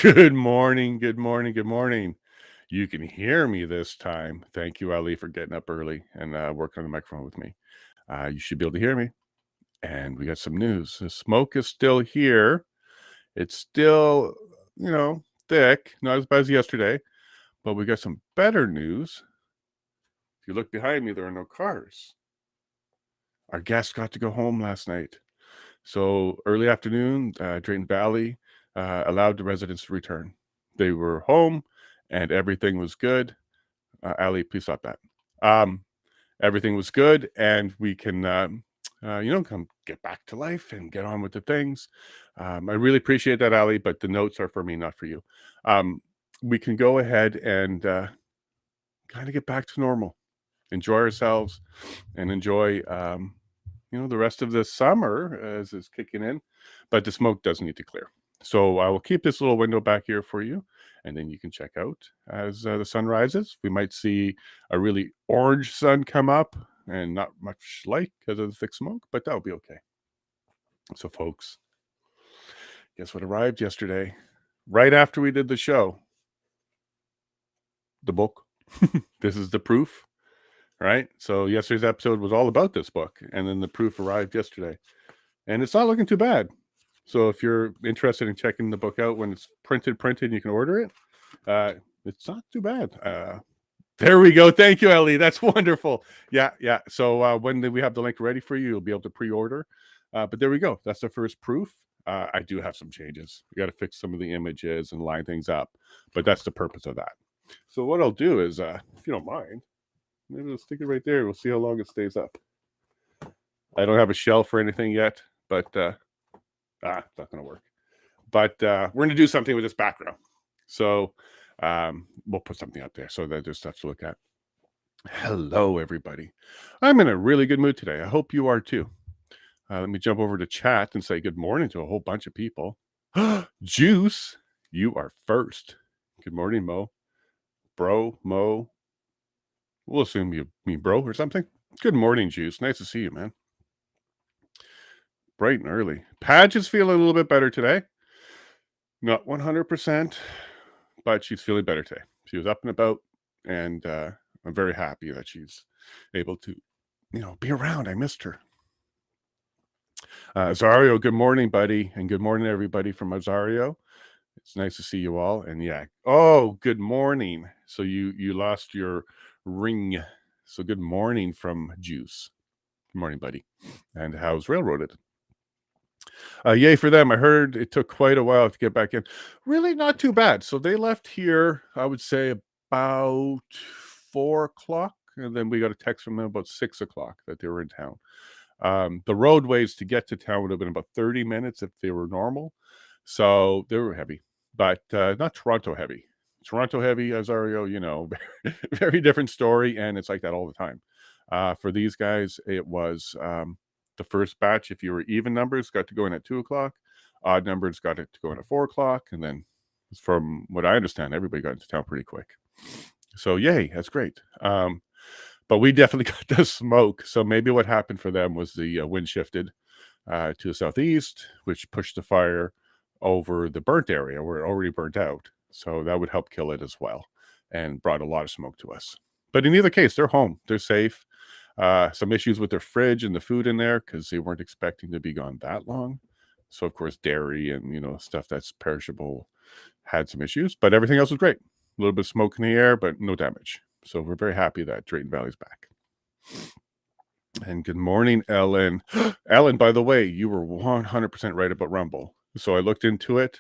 Good morning, good morning, good morning. You can hear me this time. Thank you, Ali, for getting up early and working on the microphone with me. You should be able to hear me. And we got some news. The smoke is still here. It's still, thick, not as bad as yesterday, but we got some better news. If you look behind me, there are no cars. Our guests got to go home last night. So early afternoon, Drayton Valley allowed the residents to return. They were home and everything was good. Ali, please stop that. Um, Everything was good, and we can, come get back to life and get on with the things. I really appreciate that, Ali, but the notes are for me, not for you. Um, we can go ahead and kind of get back to normal, enjoy ourselves, and enjoy, the rest of the summer as it's kicking in. But the smoke does need to clear. So I will keep this little window back here for you, and then you can check out as the sun rises. We might see a really orange sun come up and not much light because of the thick smoke, but that'll be okay. So, folks, guess what arrived yesterday? Right after we did the show, the book. This is the proof, right? So, yesterday's episode was all about this book, and then the proof arrived yesterday, and it's not looking too bad. So, if you're interested in checking the book out when it's printed, you can order it. It's not too bad. There we go. Thank you, Ellie. That's wonderful. Yeah, yeah. So when we have the link ready for you, you'll be able to pre-order. But there we go. That's the first proof. I do have some changes. We got to fix some of the images and line things up, but that's the purpose of that. So what I'll do is, if you don't mind, maybe we'll stick it right there. We'll see how long it stays up. I don't have a shelf or anything yet, but it's not going to work. But we're going to do something with this background. So we'll put something up there so that there's stuff to look at. Hello, everybody. I'm in a really good mood today. I hope you are too. Let me jump over to chat and say good morning to a whole bunch of people. Juice, you are first. Good morning, Mo. Bro, Mo. We'll assume you mean bro or something. Good morning, Juice. Nice to see you, man. Bright and early. Padge is feeling a little bit better today. Not 100%, but she's feeling better today. She was up and about, and I'm very happy that she's able to, be around. I missed her. Zario, good morning, buddy, and good morning, everybody from Azario. It's nice to see you all. And yeah, oh, good morning. So you lost your ring. So good morning from Juice. Good morning, buddy. And how's Railroaded? Yay for them. I heard it took quite a while to get back in. Really not too bad. So they left here, I would say, about 4 o'clock. And then we got a text from them about 6 o'clock that they were in town. The roadways to get to town would have been about 30 minutes if they were normal. So they were heavy, but not Toronto heavy. Toronto heavy, Azario, very different story. And it's like that all the time. For these guys, it was the first batch. If you were even numbers, got to go in at 2 o'clock. Odd numbers got it to go in at 4 o'clock. And then from what I understand, everybody got into town pretty quick. So yay, that's great. But we definitely got the smoke. So maybe what happened for them was the wind shifted to the southeast, which pushed the fire over the burnt area where it already burnt out. So that would help kill it as well and brought a lot of smoke to us. But in either case, they're home. They're safe. Some issues with their fridge and the food in there because they weren't expecting to be gone that long. So, of course, dairy and, stuff that's perishable had some issues. But everything else was great. A little bit of smoke in the air, but no damage. So we're very happy that Drayton Valley's back. And good morning, Ellen. Ellen, by the way, you were 100% right about Rumble. So I looked into it.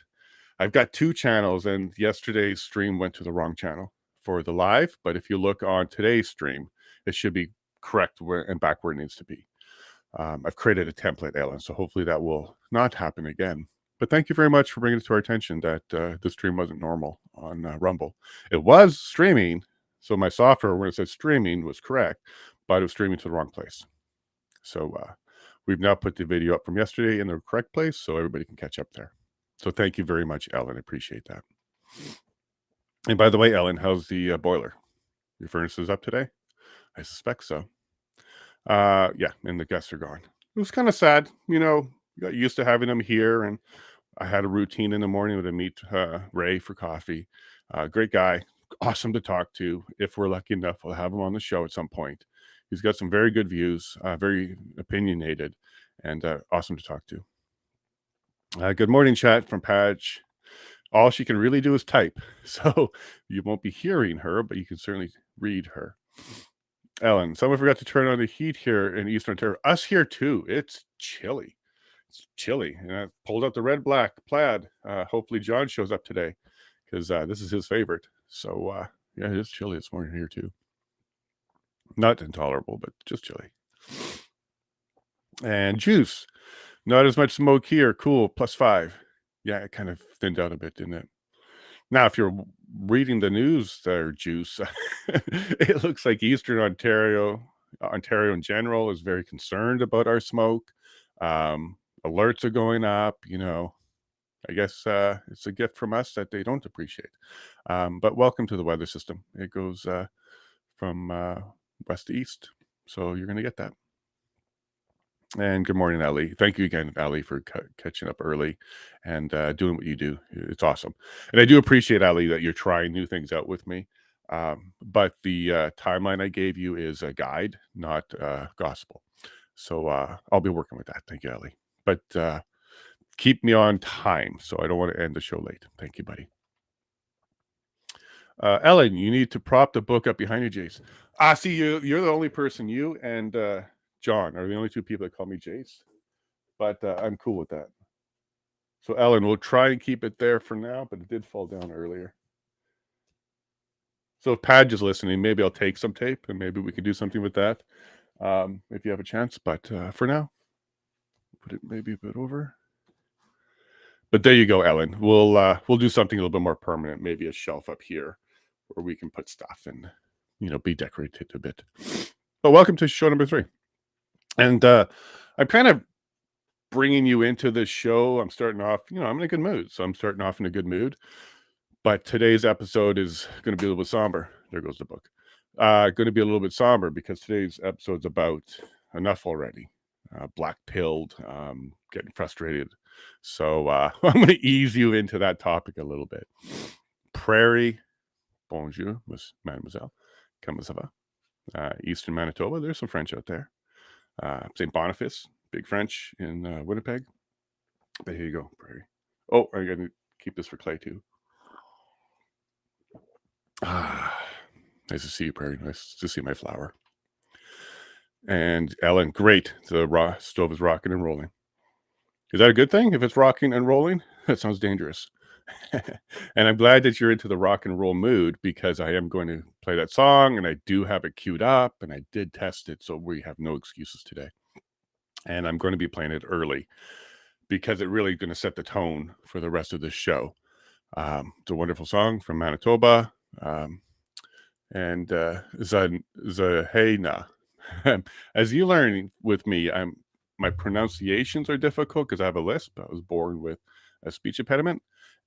I've got 2 channels, and yesterday's stream went to the wrong channel for the live. But if you look on today's stream, it should be correct and back where it needs to be. I've created a template, Ellen, so hopefully that will not happen again. But thank you very much for bringing it to our attention that the stream wasn't normal on Rumble. It was streaming. So my software, when it said streaming, was correct, but it was streaming to the wrong place. So we've now put the video up from yesterday in the correct place so everybody can catch up there. So thank you very much, Ellen. I appreciate that. And by the way, Ellen, how's the boiler? Your furnace is up today? I suspect so. Yeah, and the guests are gone. It was kind of sad. We got used to having them here, and I had a routine in the morning when I meet Ray for coffee. Great guy, awesome to talk to. If we're lucky enough, we'll have him on the show at some point. He's got some very good views, very opinionated, and awesome to talk to. Good morning, chat from Patch. All she can really do is type, so you won't be hearing her, but you can certainly read her. Ellen, someone forgot to turn on the heat here in Eastern Ontario. Us here too. It's chilly. It's chilly. And I pulled out the red black plaid. Hopefully John shows up today because this is his favorite. So yeah, it is chilly this morning here too. Not intolerable, but just chilly. And juice. Not as much smoke here. Cool. +5. Yeah, it kind of thinned out a bit, didn't it? Now, if you're reading the news there, Juice, it looks like Eastern Ontario in general is very concerned about our smoke. Alerts are going up, I guess it's a gift from us that they don't appreciate. But welcome to the weather system. It goes from west to east, so you're going to get that. And good morning, Ali. Thank you again, Ali, for catching up early and doing what you do. It's awesome. And I do appreciate, Ali, that you're trying new things out with me. But the timeline I gave you is a guide, not gospel. So I'll be working with that. Thank you, Ali. But keep me on time, so I don't want to end the show late. Thank you, buddy. Ellen, you need to prop the book up behind you, Jace. See, you're the only person, you and John are the only two people that call me Jace, but I'm cool with that. So Ellen, we'll try and keep it there for now, but it did fall down earlier. So if Padge is listening, maybe I'll take some tape and maybe we can do something with that if you have a chance. But for now, put it maybe a bit over. But there you go, Ellen. We'll do something a little bit more permanent, maybe a shelf up here where we can put stuff and be decorated a bit. But welcome to show number 3. And I'm kind of bringing you into this show. I'm starting off, I'm in a good mood. So I'm starting off in a good mood. But today's episode is going to be a little bit somber. There goes the book. Going to be a little bit somber because today's episode's about enough already. Black-pilled, getting frustrated. So I'm going to ease you into that topic a little bit. Prairie, bonjour, mademoiselle, comment ça va? Eastern Manitoba, there's some French out there. St. Boniface, big French in Winnipeg. But here you go, Prairie. Oh, I got to keep this for Clay too. Nice to see you, Prairie. Nice to see my flower. And Ellen, great. The stove is rocking and rolling. Is that a good thing if it's rocking and rolling? That sounds dangerous. And I'm glad that you're into the rock and roll mood because I am going to play that song and I do have it queued up and I did test it. So we have no excuses today. And I'm going to be playing it early because it's really going to set the tone for the rest of this show. It's a wonderful song from Manitoba. And Zahena. As you learn with me, my pronunciations are difficult because I have a lisp. I was born with a speech impediment.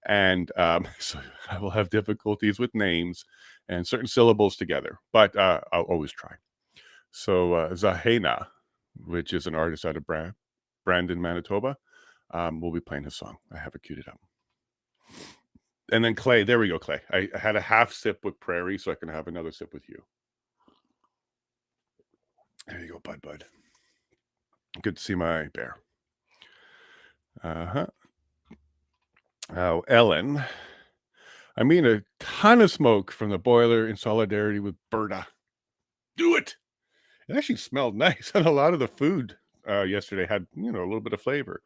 And so I will have difficulties with names and certain syllables together. But I'll always try. So Zahena, which is an artist out of Brandon, Manitoba, will be playing his song. I have it queued up. And then Clay, there we go, Clay. I had a half sip with Prairie, so I can have another sip with you. There you go, bud. Good to see my bear. Oh, Ellen. I mean a ton of smoke from the boiler in solidarity with Berta. Do it! It actually smelled nice, and a lot of the food yesterday had, a little bit of flavor.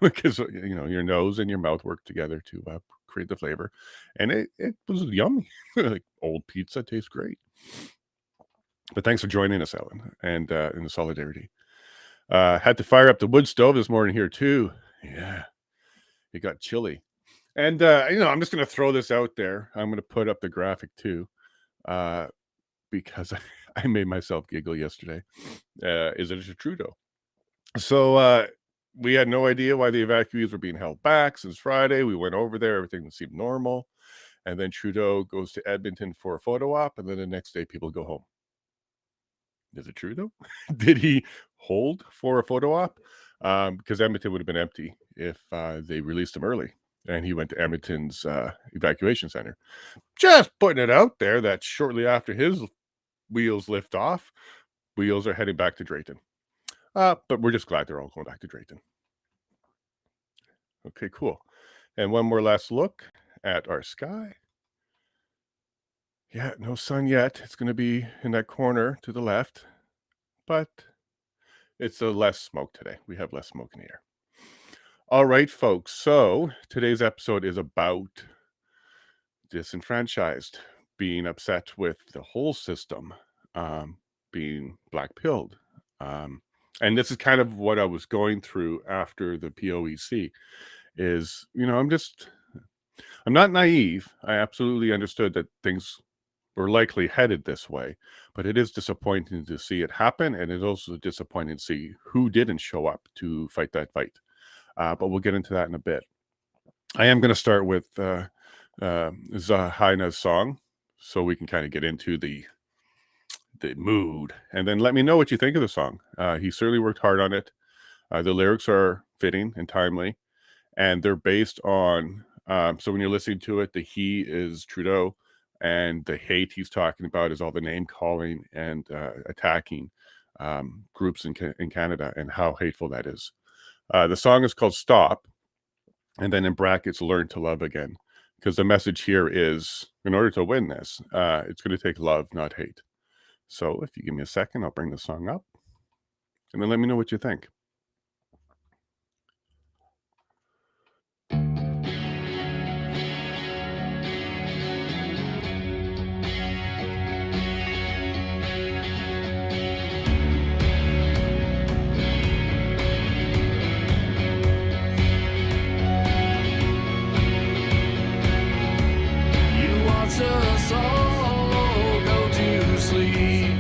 Because, your nose and your mouth work together to create the flavor. And it was yummy. Like old pizza tastes great. But thanks for joining us, Ellen, and in the solidarity. Had to fire up the wood stove this morning here, too. Yeah, it got chilly. And, I'm just going to throw this out there. I'm going to put up the graphic, too, because I made myself giggle yesterday. Is it a Trudeau? So we had no idea why the evacuees were being held back since Friday. We went over there. Everything seemed normal. And then Trudeau goes to Edmonton for a photo op. And then the next day, people go home. Is it Trudeau? Did he hold for a photo op? Because Edmonton would have been empty if they released him early. And he went to Edmonton's evacuation center. Just putting it out there that shortly after his wheels lift off, wheels are heading back to Drayton. But we're just glad they're all going back to Drayton. Okay, cool. And one more last look at our sky. Yeah, no sun yet. It's going to be in that corner to the left, but it's a less smoke today. We have less smoke in the air. All right, folks. So today's episode is about disenfranchised, being upset with the whole system, being black-pilled. And this is kind of what I was going through after the POEC is, I'm not naive. I absolutely understood that things were likely headed this way, but it is disappointing to see it happen. And it's also disappointing to see who didn't show up to fight that fight. But we'll get into that in a bit. I am going to start with Zahaina's song so we can kind of get into the mood, and then let me know what you think of the song. He certainly worked hard on it. The lyrics are fitting and timely, and they're based on so when you're listening to it, the he is Trudeau, and the hate he's talking about is all the name calling and attacking groups in Canada, and how hateful that is. The song is called Stop, and then in brackets, Learn to Love Again, because the message here is, in order to win this, it's going to take love, not hate. So if you give me a second, I'll bring the song up, and then let me know what you think. Us all go to sleep.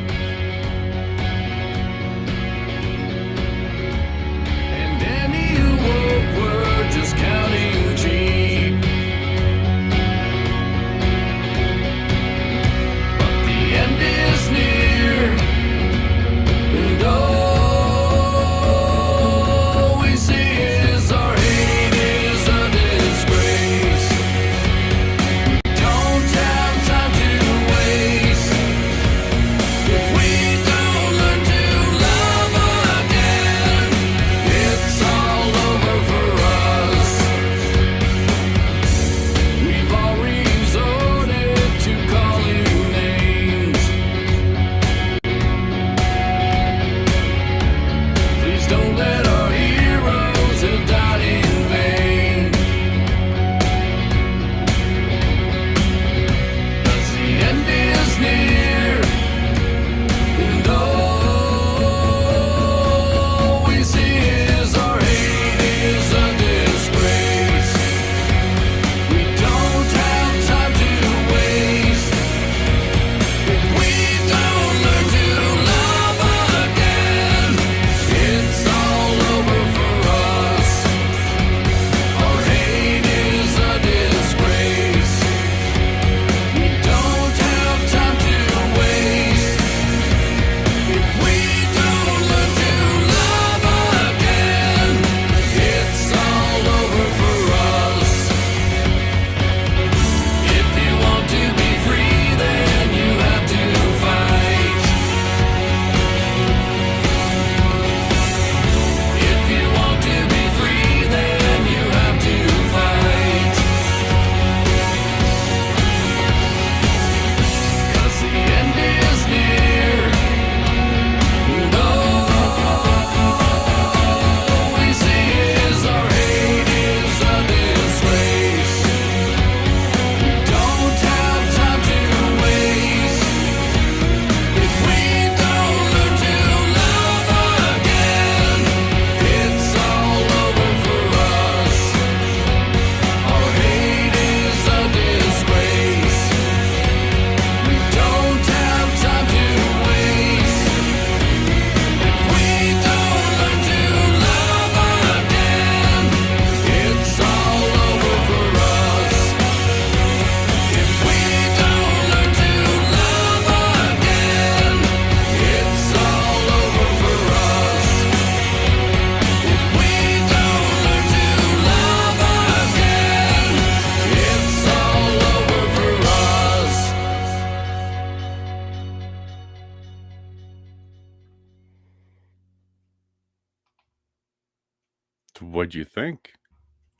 What'd you think?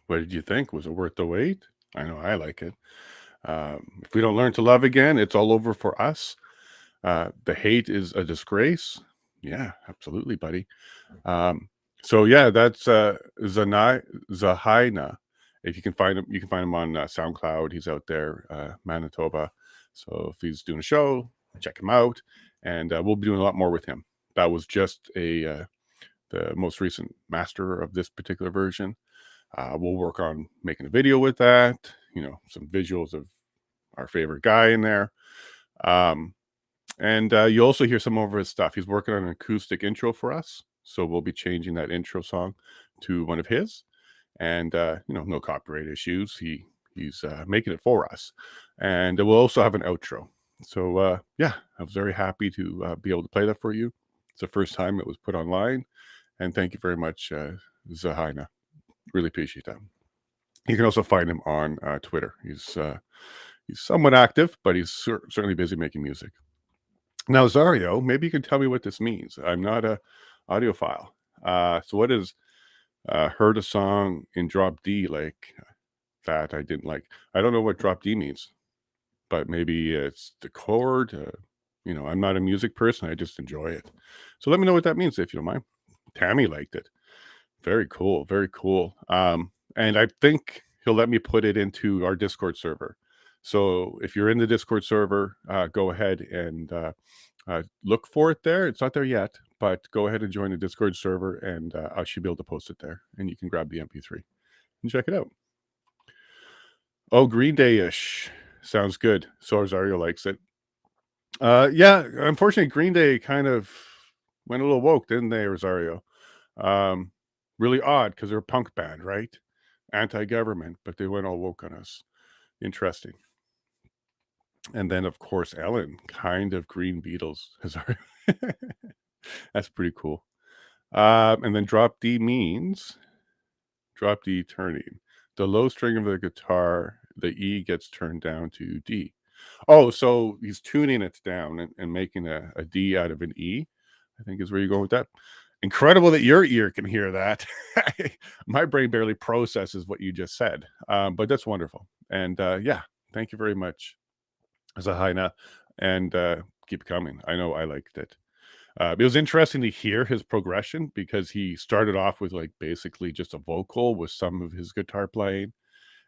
What did you think? Was it worth the wait? I know I like it. If we don't learn to love again, it's all over for us. The hate is a disgrace. Yeah, absolutely, buddy. Um, so yeah, that's Zahaina. If you can find him, you can find him on SoundCloud. He's out there, Manitoba. So if he's doing a show, check him out, and we'll be doing a lot more with him. That was just the most recent master of this particular version. We'll work on making a video with that. Some visuals of our favorite guy in there. Um, and you also hear some of his stuff. He's working on an acoustic intro for us. So we'll be changing that intro song to one of his. And no copyright issues. He's making it for us. And we'll also have an outro. So yeah, I was very happy to be able to play that for you. It's the first time it was put online. And thank you very much, Zahaina. Really appreciate that. You can also find him on Twitter. He's somewhat active, but he's certainly busy making music. Now, Zario, maybe you can tell me what this means. I'm not a audiophile. So what is heard a song in drop D like that I didn't like? I don't know what drop D means, but maybe it's the chord. I'm not a music person. I just enjoy it. So let me know what that means if you don't mind. Tammy liked it. Very cool. Very cool. And I think he'll let me put it into our Discord server. So if you're in the Discord server, go ahead and look for it there. It's not there yet, but go ahead and join the Discord server, and I should be able to post it there, and you can grab the MP3 and check it out. Oh, Green Day-ish. Sounds good. So Rosario likes it. Yeah, unfortunately, Green Day kind of went a little woke, didn't they, Rosario? Really odd because they're a punk band, right? Anti-government, but they went all woke on us. Interesting. And then, of course, Ellen, kind of Green Beatles. That's pretty cool. And then drop D means drop D turning. The low string of the guitar, the E gets turned down to D. Oh, so he's tuning it down and making a D out of an E, I think is where you go with that. Incredible that your ear can hear that. My brain barely processes what you just said, but that's wonderful. And yeah, thank you very much, Zahaina, and keep coming. I know I liked it. It was interesting to hear his progression because he started off with like basically just a vocal with some of his guitar playing.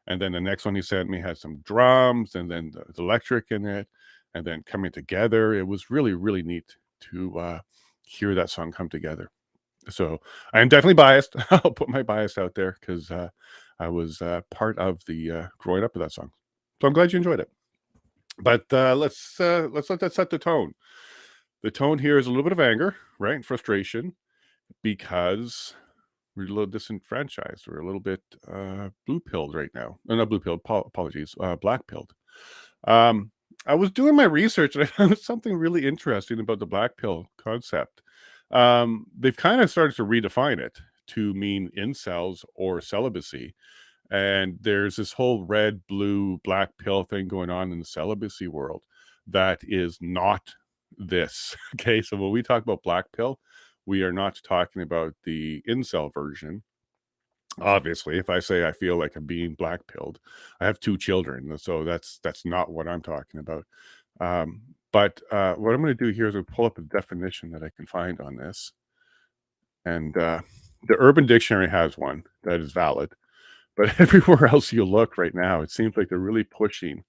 And then the next one he sent me had some drums and then the electric in it and then coming together. It was really, really neat to hear that song come together. So I am definitely biased. I'll put my bias out there because I was part of the growing up with that song. So I'm glad you enjoyed it. But let's let that set the tone. The tone here is a little bit of anger, right? And frustration because we're a little disenfranchised. We're a little bit blue-pilled right now. No, not blue-pilled, apologies, black-pilled. I was doing my research and I found something really interesting about the black pill concept. They've kind of started to redefine it to mean incels or celibacy. And there's this whole red, blue, black pill thing going on in the celibacy world that is not this. Okay, so when we talk about black pill, we are not talking about the incel version. Obviously, if I say I feel like I'm being black pilled, I have 2 children, so that's not what I'm talking about. But what I'm going to do here is I'll pull up a definition that I can find on this, and the Urban Dictionary has one that is valid. But everywhere else you look right now, it seems like they're really pushing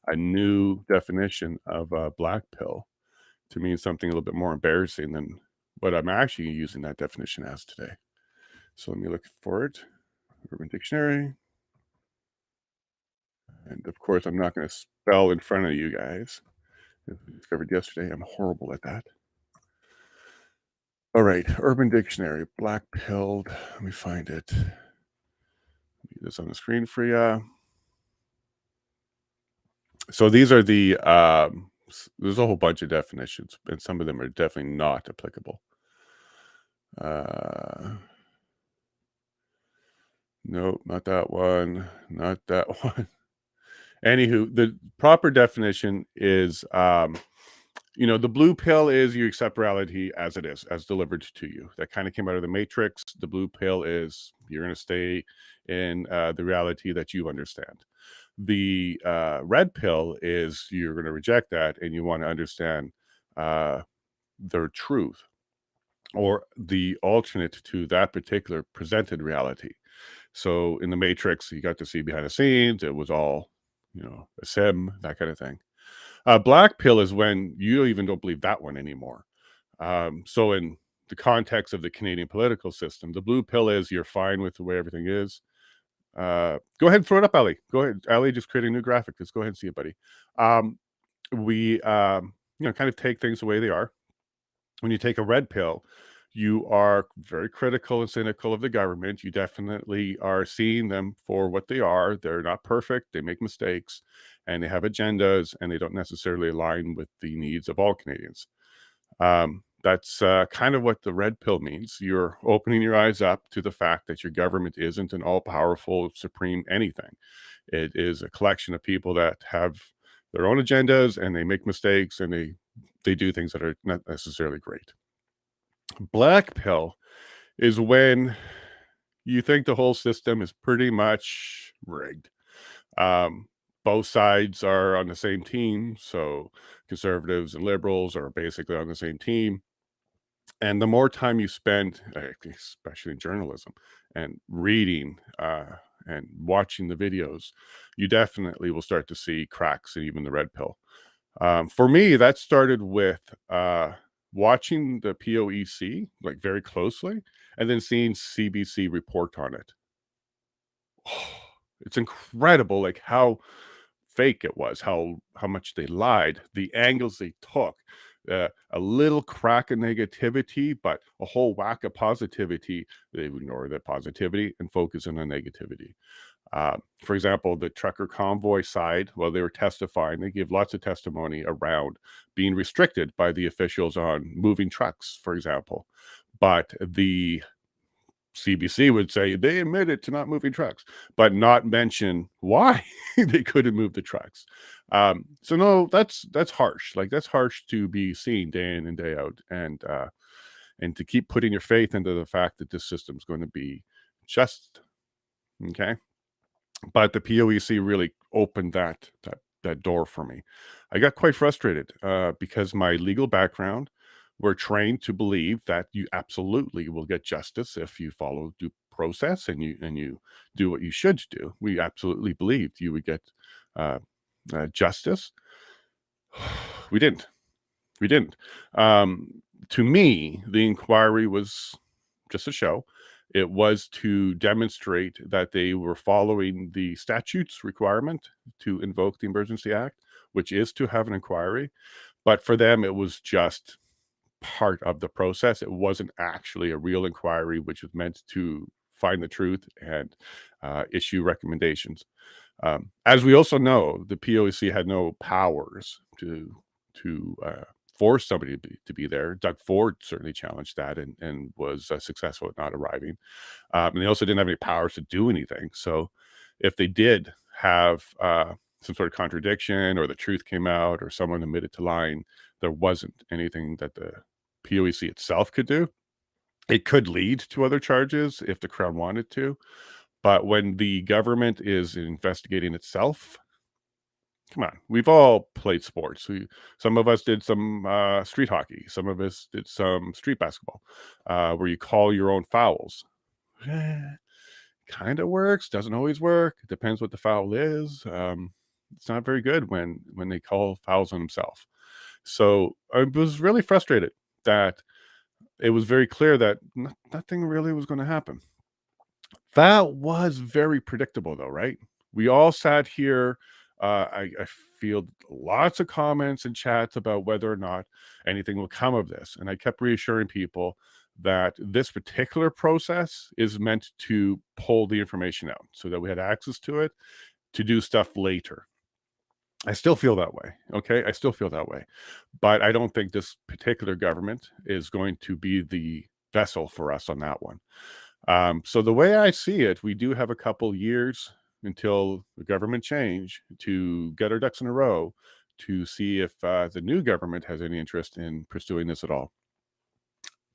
a new definition of black pill to mean something a little bit more embarrassing than what I'm actually using that definition as today. So let me look for it. Urban Dictionary. And of course, I'm not going to spell in front of you guys. As we discovered yesterday, I'm horrible at that. All right, Urban Dictionary, black pilled. Let me find it. Let me get this on the screen for you. So these are there's a whole bunch of definitions, and some of them are definitely not applicable. Nope, not that one. Not that one. Anywho, the proper definition is The blue pill is you accept reality as it is, as delivered to you. That kind of came out of the Matrix. The blue pill is you're going to stay in the reality that you understand. The red pill is you're going to reject that and you want to understand uh, their truth or the alternate to that particular presented reality. So in the Matrix, you got to see behind the scenes. It was all, a sim, that kind of thing. Black pill is when you even don't believe that one anymore. So in the context of the Canadian political system, the blue pill is you're fine with the way everything is. Go ahead and throw it up, Ali. Go ahead. Ali just created a new graphic. Let's go ahead and see it, buddy. We, kind of take things the way they are. When you take a red pill, you are very critical and cynical of the government. You definitely are seeing them for what they are. They're not perfect. They make mistakes and they have agendas and they don't necessarily align with the needs of all Canadians. That's kind of what the red pill means. You're opening your eyes up to the fact that your government isn't an all powerful, supreme anything. It is a collection of people that have their own agendas and they make mistakes and they do things that are not necessarily great. Black pill is when you think the whole system is pretty much rigged. Um, both sides are on the same team, so conservatives and liberals are basically on the same team. And the more time you spend, especially in journalism, and reading and watching the videos, you definitely will start to see cracks in even the red pill. For me, that started with watching the POEC like very closely, and then seeing CBC report on it. It's incredible, like how fake it was, how much they lied, the angles they took, a little crack of negativity, but a whole whack of positivity. They would ignore that positivity and focus on the negativity. For example, the trucker convoy side, while they were testifying, they give lots of testimony around being restricted by the officials on moving trucks, for example. But the CBC would say they admitted to not moving trucks, but not mention why they couldn't move the trucks. So no, that's harsh. Like that's harsh to be seen day in and day out, and to keep putting your faith into the fact that this system's going to be just okay. But the POEC really opened that door for me. I got quite frustrated because my legal background, we're trained to believe that you absolutely will get justice if you follow due process and you do what you should do. We absolutely believed you would get uh, justice. We didn't. We didn't. To me, the inquiry was just a show. It was to demonstrate that they were following the statute's requirement to invoke the Emergency Act, which is to have an inquiry. But for them, it was just part of the process. It wasn't actually a real inquiry, which was meant to find the truth and issue recommendations. As we also know, the POEC had no powers to force somebody to be there. Doug Ford certainly challenged that and was successful at not arriving. And they also didn't have any powers to do anything. So if they did have some sort of contradiction or the truth came out or someone admitted to lying, there wasn't anything that the POEC itself could do. It could lead to other charges if the Crown wanted to. But when the government is investigating itself, come on, we've all played sports. Some of us did some street hockey. Some of us did some street basketball, where you call your own fouls. Kind of works, doesn't always work. It depends what the foul is. It's not very good when they call fouls on themselves. So I was really frustrated that it was very clear that nothing really was going to happen. That was very predictable, though, right? We all sat here. I field lots of comments and chats about whether or not anything will come of this. And I kept reassuring people that this particular process is meant to pull the information out so that we had access to it to do stuff later. I still feel that way. Okay. I still feel that way. But I don't think this particular government is going to be the vessel for us on that one. So the way I see it, we do have a couple years until the government change to get our ducks in a row to see if the new government has any interest in pursuing this at all.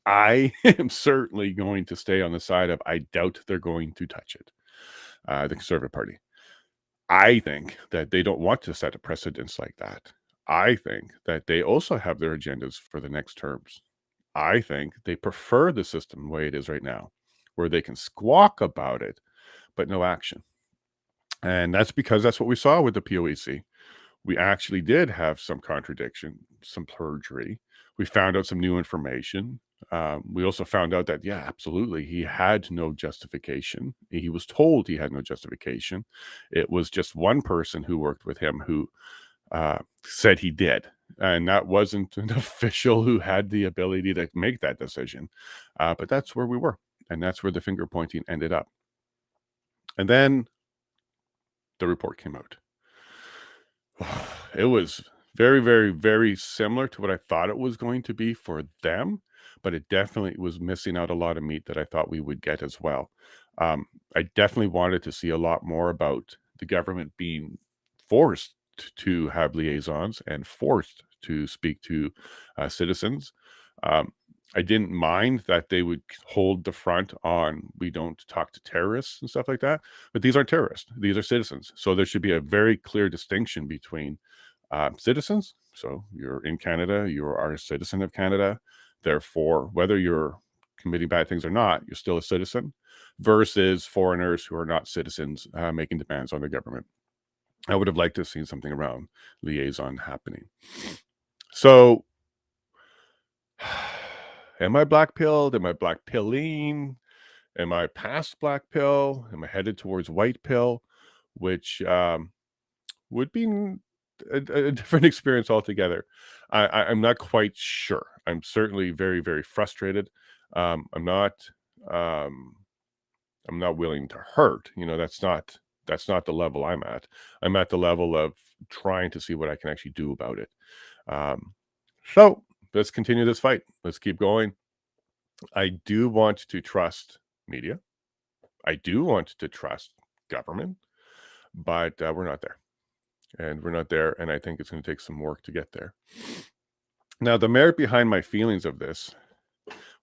I am certainly going to stay on the side of I doubt they're going to touch it, the Conservative Party. I think that they don't want to set a precedence like that. I think that they also have their agendas for the next terms. I think they prefer the system the way it is right now, where they can squawk about it, but no action. And that's because that's what we saw with the POEC. We actually did have some contradiction, some perjury. We found out some new information. We also found out that, yeah, absolutely, he had no justification. He was told he had no justification. It was just one person who worked with him who said he did. And that wasn't an official who had the ability to make that decision. But that's where we were. And that's where the finger pointing ended up. And then the report came out. It was very, very, very similar to what I thought it was going to be for them, but it definitely was missing out a lot of meat that I thought we would get as well. I definitely wanted to see a lot more about the government being forced to have liaisons and forced to speak to citizens. I didn't mind that they would hold the front on we don't talk to terrorists and stuff like that, but these aren't terrorists. These are citizens. So there should be a very clear distinction between citizens. So you're in Canada, you are a citizen of Canada. Therefore, whether you're committing bad things or not, you're still a citizen versus foreigners who are not citizens making demands on the government. I would have liked to have seen something around liaison happening. So am I black pilled? Am I black pilling? Am I past black pill? Am I headed towards white pill? Which would be a different experience altogether. I'm not quite sure. I'm certainly very, very frustrated. I'm not willing to hurt. That's not the level I'm at. I'm at the level of trying to see what I can actually do about it. So let's continue this fight. Let's keep going. I do want to trust media. I do want to trust government, but we're not there. And we're not there. And I think it's going to take some work to get there. Now, the merit behind my feelings of this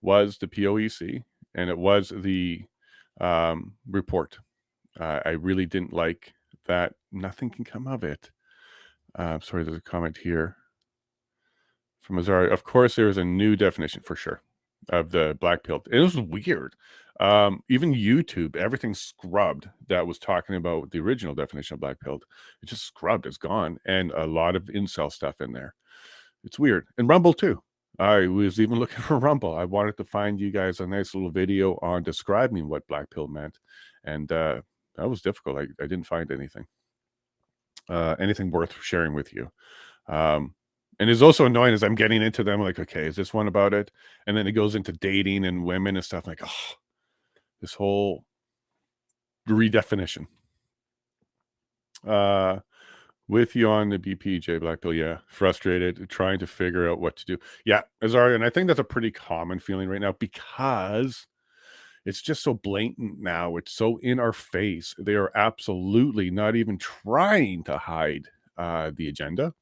was the POEC, and it was the report. I really didn't like that nothing can come of it. Sorry, there's a comment here from Azari. Of course, there is a new definition for sure of the black pill. It was weird. Even YouTube, everything scrubbed that was talking about the original definition of black pill. It just scrubbed. It's gone. And a lot of incel stuff in there. It's weird. And Rumble too. I was even looking for Rumble. I wanted to find you guys a nice little video on describing what black pill meant. And that was difficult. I didn't find anything. Anything worth sharing with you. And it's also annoying as I'm getting into them, like, okay, is this one about it? And then it goes into dating and women and stuff. Like, oh, this whole redefinition. With you on the BPJ Black Pill, yeah, frustrated, trying to figure out what to do. Yeah, Azaria, and I think that's a pretty common feeling right now because it's just so blatant now. It's so in our face. They are absolutely not even trying to hide the agenda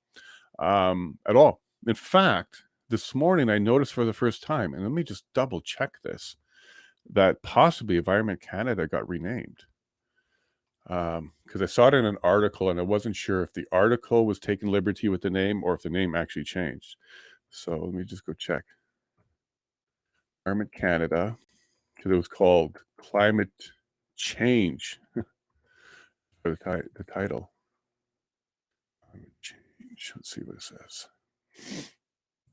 at all. In fact, this morning I noticed for the first time, and let me just double check this, that possibly Environment Canada got renamed. Because I saw it in an article and I wasn't sure if the article was taking liberty with the name or if the name actually changed. So let me just go check. Environment Canada, because it was called Climate Change. For the title. Climate Change. Let's see what it says.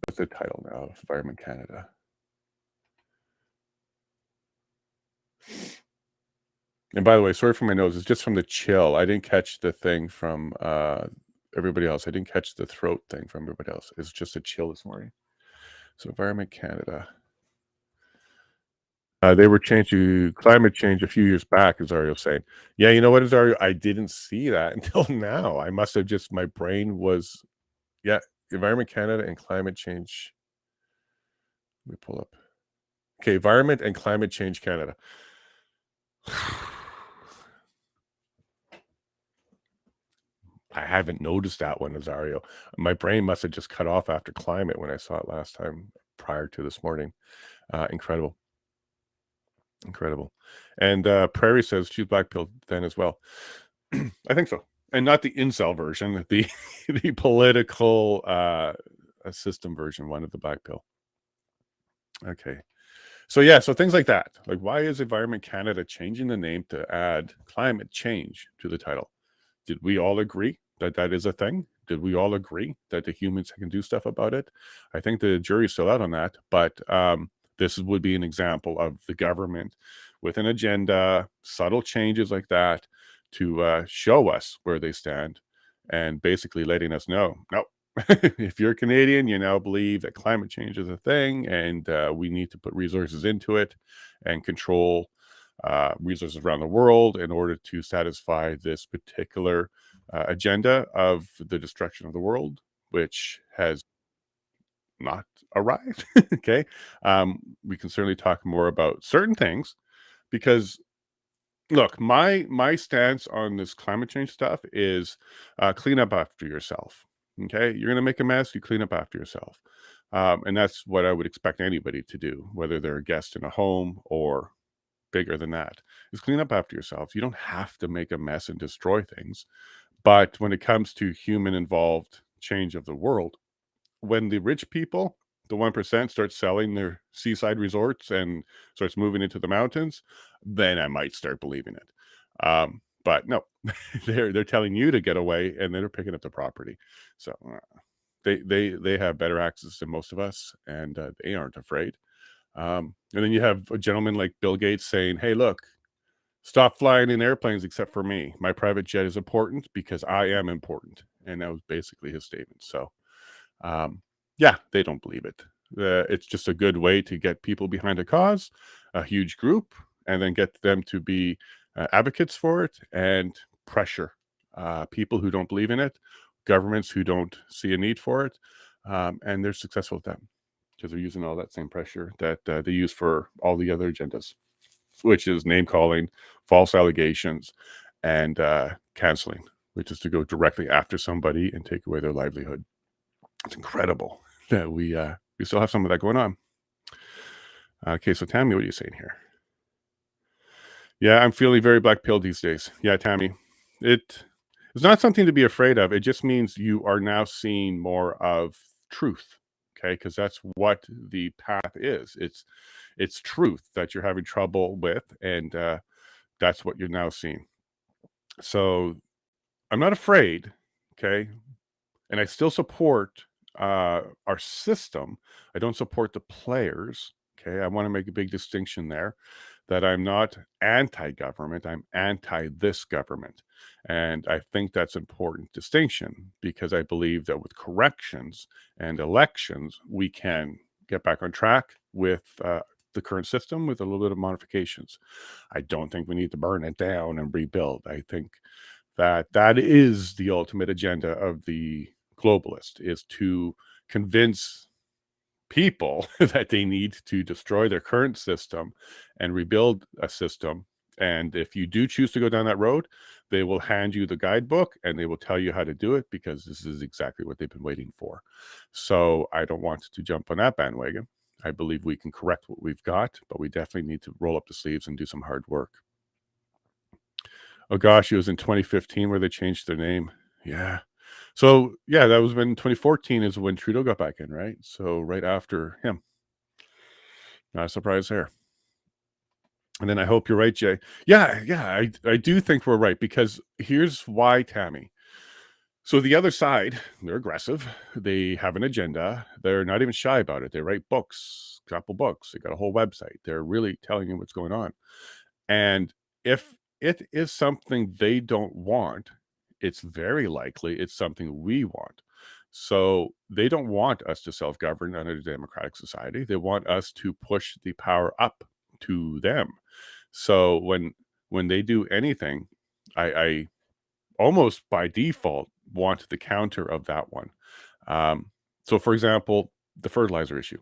What's the title now of Environment Canada? And by the way, sorry for my nose. It's just from the chill. I didn't catch the thing from everybody else. I didn't catch the throat thing from everybody else. It's just a chill this morning. So Environment Canada. They were changed to climate change a few years back, as Ario saying. Yeah, you know what, Azario? I didn't see that until now. I must have just, my brain was, yeah, Environment Canada and climate change. Let me pull up. Okay, Environment and Climate Change Canada. I haven't noticed that one, Azario. My brain must have just cut off after climate when I saw it last time prior to this morning. Incredible. Incredible. And Prairie says choose black pill then as well. I think so. And not the incel version, the the political system version one of the black pill. Okay. So yeah, so things like that. Like why is Environment Canada changing the name to add climate change to the title? Did we all agree that that is a thing? Did we all agree that the humans can do stuff about it? I think the jury's still out on that, but this would be an example of the government with an agenda, subtle changes like that to show us where they stand and basically letting us know, no, if you're Canadian, you now believe that climate change is a thing and we need to put resources into it and control resources around the world in order to satisfy this particular agenda of the destruction of the world, which has not arrived. Okay. We can certainly talk more about certain things because look, my stance on this climate change stuff is clean up after yourself. Okay, you're gonna make a mess, you clean up after yourself, and that's what I would expect anybody to do, whether they're a guest in a home or bigger than that, is clean up after yourself. You don't have to make a mess and destroy things, but when it comes to human involved change of the world, when the rich people, the 1% starts selling their seaside resorts and starts moving into the mountains, then I might start believing it. But no, they're telling you to get away and they're picking up the property. So they have better access than most of us and they aren't afraid. And then you have a gentleman like Bill Gates saying, hey, look, stop flying in airplanes except for me. My private jet is important because I am important. And that was basically his statement. So yeah, they don't believe it. It's just a good way to get people behind a cause, a huge group, and then get them to be advocates for it and pressure people who don't believe in it, governments who don't see a need for it, and they're successful at that because they're using all that same pressure that they use for all the other agendas, which is name calling, false allegations, and canceling, which is to go directly after somebody and take away their livelihood. It's incredible that we still have some of that going on. Okay, so Tammy, what are you saying here? Yeah, I'm feeling very black pill these days. Yeah, Tammy, it's not something to be afraid of. It just means you are now seeing more of truth. Okay, because that's what the path is. It's truth that you're having trouble with, and that's what you're now seeing. So I'm not afraid. Okay, and I still support our system. I don't support the players. Okay, I want to make a big distinction there that I'm not anti-government. I'm anti this government, and I think that's an important distinction because I believe that with corrections and elections, we can get back on track with the current system with a little bit of modifications. I don't think we need to burn it down and rebuild. I think that that is the ultimate agenda of the globalist is to convince people that they need to destroy their current system and rebuild a system. And if you do choose to go down that road, they will hand you the guidebook and they will tell you how to do it because this is exactly what they've been waiting for. So I don't want to jump on that bandwagon. I believe we can correct what we've got, but we definitely need to roll up the sleeves and do some hard work. Oh gosh, it was in 2015 where they changed their name. Yeah. So yeah, that was when 2014 is when Trudeau got back in, right? So right after him. Not a surprise there. And then I hope you're right, Jay. Yeah, I do think we're right because here's why, Tammy. So the other side, they're aggressive. They have an agenda. They're not even shy about it. They write books, a couple books. They got a whole website. They're really telling you what's going on. And if it is something they don't want, it's very likely it's something we want. So they don't want us to self-govern under a democratic society. They want us to push the power up to them. So when they do anything, I almost by default want the counter of that one. So for example, the fertilizer issue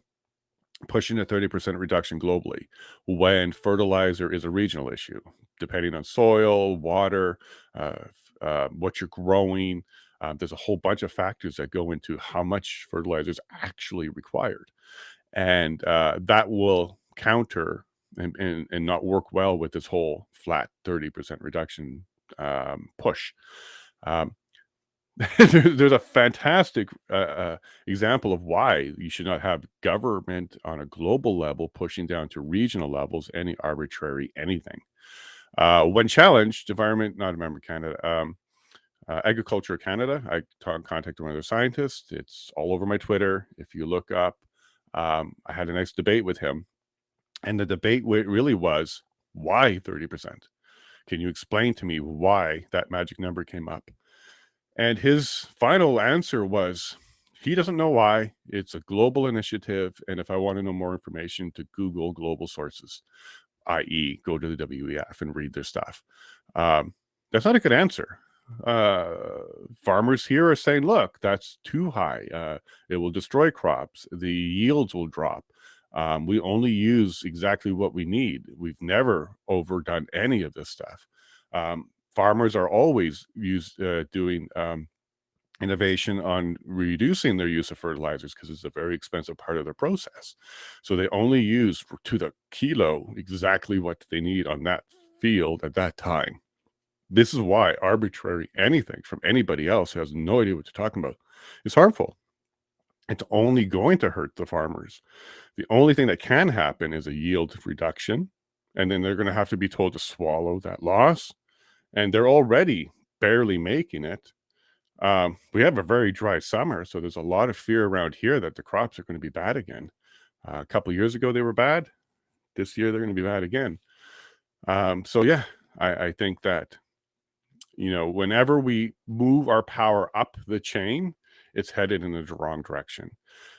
pushing a 30% reduction globally when fertilizer is a regional issue, depending on soil, water, what you're growing. There's a whole bunch of factors that go into how much fertilizer is actually required, and that will counter and not work well with this whole flat 30% reduction push. Um, there's a fantastic example of why you should not have government on a global level pushing down to regional levels any arbitrary anything. When challenged, not Environment Canada, Agriculture Canada, I contacted one of their scientists. It's all over my Twitter. If you look up, I had a nice debate with him, and the debate really was, why 30%? Can you explain to me why that magic number came up? And his final answer was, he doesn't know why. It's a global initiative. And if I want to know more information, to Google global sources, i.e., go to the WEF and read their stuff. That's not a good answer. Farmers here are saying, look, that's too high. It will destroy crops. The yields will drop. We only use exactly what we need. We've never overdone any of this stuff. Farmers are always doing innovation on reducing their use of fertilizers because it's a very expensive part of their process. So they only use to the kilo exactly what they need on that field at that time. This is why arbitrary anything from anybody else who has no idea what you're talking about is harmful. It's only going to hurt the farmers. The only thing that can happen is a yield reduction, and then they're going to have to be told to swallow that loss. And they're already barely making it. We have a very dry summer, so there's a lot of fear around here that the crops are going to be bad again. A couple of years ago, they were bad. This year, they're going to be bad again. So yeah, I think that, whenever we move our power up the chain, it's headed in the wrong direction.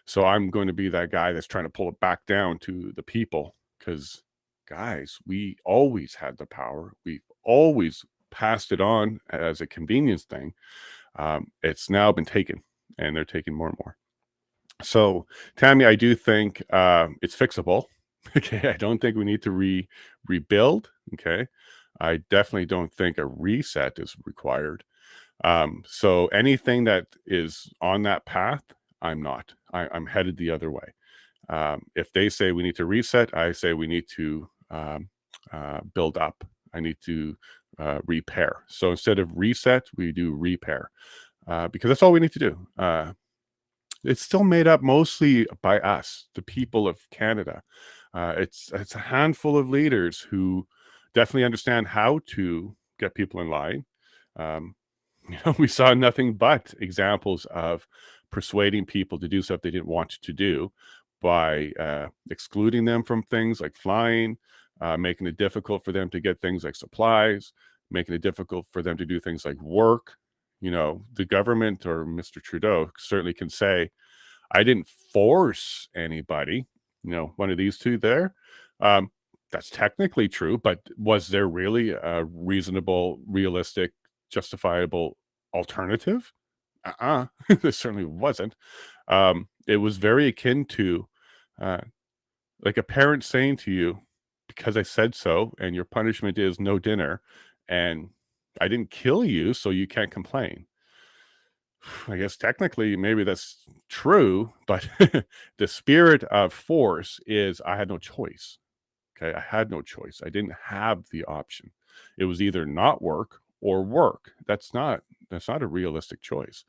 So I'm going to be that guy that's trying to pull it back down to the people, because, guys, we always had the power. We always passed it on as a convenience thing. It's now been taken, and they're taking more and more. So, Tammy, I do think it's fixable. Okay, I don't think we need to rebuild. Okay, I definitely don't think a reset is required. So anything that is on that path, I'm not. I'm headed the other way. If they say we need to reset, I say we need to build up. I need to repair. So instead of reset, we do repair, because that's all we need to do. It's still made up mostly by us, the people of Canada. It's a handful of leaders who definitely understand how to get people in line. Um, we saw nothing but examples of persuading people to do stuff they didn't want to do by excluding them from things like flying, making it difficult for them to get things like supplies, making it difficult for them to do things like work. The government or Mr. Trudeau certainly can say, I didn't force anybody, one of these two there. That's technically true, but was there really a reasonable, realistic, justifiable alternative? There certainly wasn't. It was very akin to uh, like a parent saying to you, because I said so, and your punishment is no dinner, and I didn't kill you, so you can't complain. I guess technically maybe that's true, but the spirit of force is I had no choice. Okay, I had no choice. I didn't have the option. It was either not work or work. That's not a realistic choice.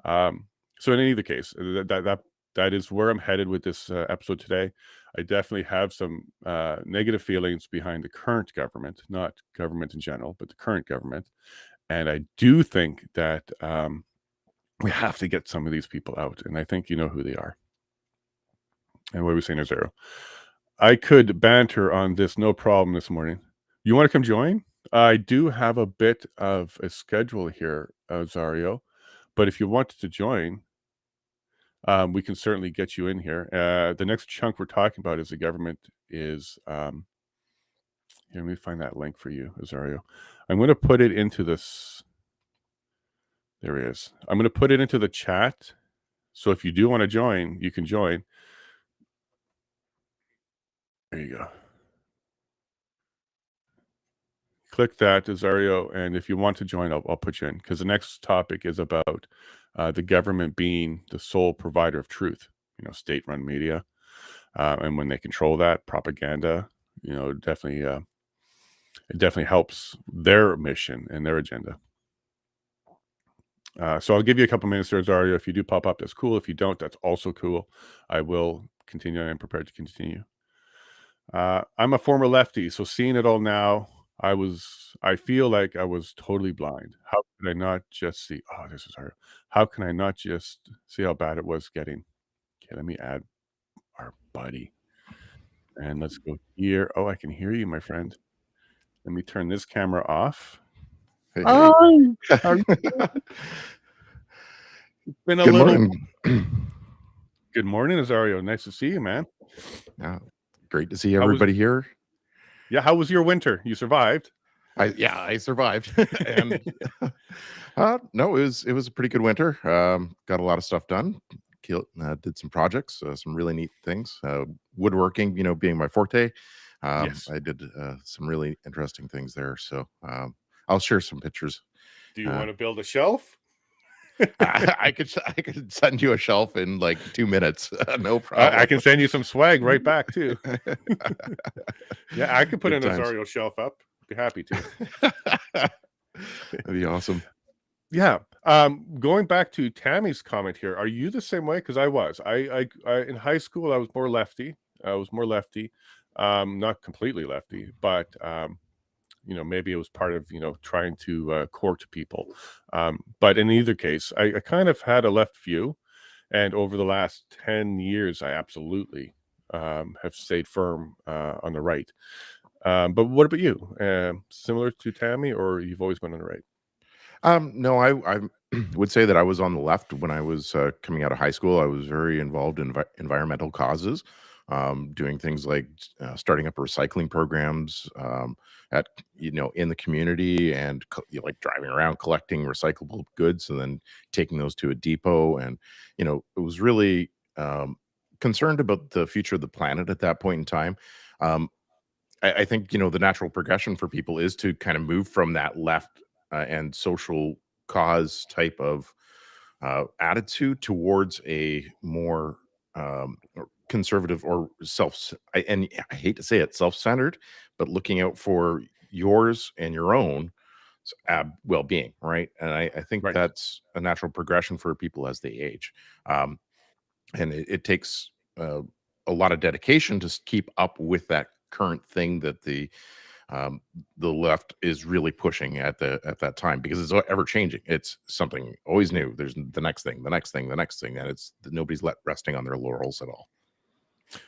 So in either case, that is where I'm headed with this episode today. I definitely have some negative feelings behind the current government, not government in general, but the current government. And I do think that we have to get some of these people out, and I think you know who they are. And what are we saying, Zero? I could banter on this no problem this morning. You want to come join? I do have a bit of a schedule here, Zario, but if you wanted to join, we can certainly get you in here. The next chunk we're talking about is the government is. Here, let me find that link for you, Azario. I'm going to put it into this. There it is. I'm going to put it into the chat. So if you do want to join, you can join. There you go. click that, Azario, and if you want to join, I'll put you in, because the next topic is about the government being the sole provider of truth. State-run media, and when they control that propaganda, definitely it definitely helps their mission and their agenda. So I'll give you a couple minutes there, Azario. If you do pop up, that's cool. If you don't, that's also cool. I will continue. I'm prepared to continue. I'm a former lefty, so seeing it all now, I feel like I was totally blind. How could I not just see? Oh, this is hard. How can I not just see how bad it was getting? Okay, let me add our buddy. And let's go here. Oh, I can hear you, my friend. Let me turn this camera off. Hey, Hi. hey. How you doing? It's been a Good little. morning. Good morning, Azario. Nice to see you, man. Yeah, great to see How was? everybody here. Yeah, how was your winter? You survived. I survived, and no, it was a pretty good winter. Got a lot of stuff done. Did some projects, some really neat things. Woodworking, being my forte. Yes. I did some really interesting things there. So I'll share some pictures. Do you want to build a shelf? I could send you a shelf in like 2 minutes. No problem. I can send you some swag right back too. Yeah, I could put Good an times. Azario shelf up. Be happy to. That'd be awesome. Yeah. Going back to Tammy's comment here, are you the same way? Because I was. I in high school I was more lefty. Not completely lefty, but maybe it was part of trying to court people. But in either case, I kind of had a left view, and over the last 10 years, I absolutely have stayed firm on the right. But what about you? Similar to Tammy, or you've always been on the right? No, I would say that I was on the left when I was coming out of high school. I was very involved in environmental causes, doing things like starting up recycling programs at in the community, and like driving around collecting recyclable goods and then taking those to a depot. And it was really concerned about the future of the planet at that point in time. Um, I think the natural progression for people is to kind of move from that left and social cause type of attitude towards a more conservative or and I hate to say it, self-centered, but looking out for yours and your own well-being, right? And I think Right. that's a natural progression for people as they age. Um, and it takes a lot of dedication to keep up with that current thing that the left is really pushing at that time, because it's ever changing. It's something always new. There's the next thing, the next thing, the next thing, and it's nobody's resting on their laurels at all.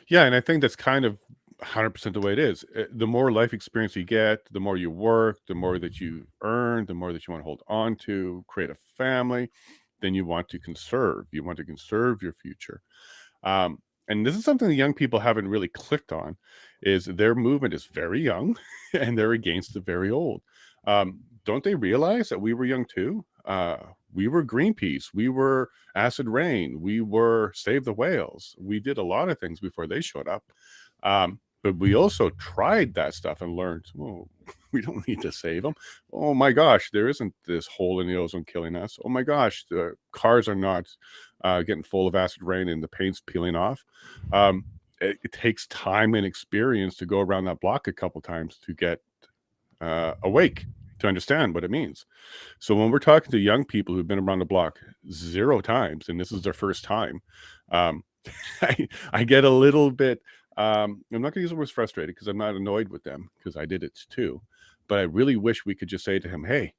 Yeah, and I think that's kind of 100% the way it is. The more life experience you get, the more you work, the more that you earn, the more that you want to hold on to, create a family, then you want to conserve. You want to conserve your future. And this is something the young people haven't really clicked on, is their movement is very young and they're against the very old. Don't they realize that we were young too? We were Greenpeace, we were Acid Rain, we were Save the Whales. We did a lot of things before they showed up. But we also tried that stuff and learned, well, we don't need to save them. Oh my gosh, there isn't this hole in the ozone killing us. Oh my gosh, the cars are not getting full of acid rain and the paint's peeling off. It takes time and experience to go around that block a couple times to get awake, to understand what it means. So when we're talking to young people who've been around the block 0 times, and this is their first time, I get a little bit, I'm not going to use the word frustrated, because I'm not annoyed with them, because I did it too. But I really wish we could just say to him, hey,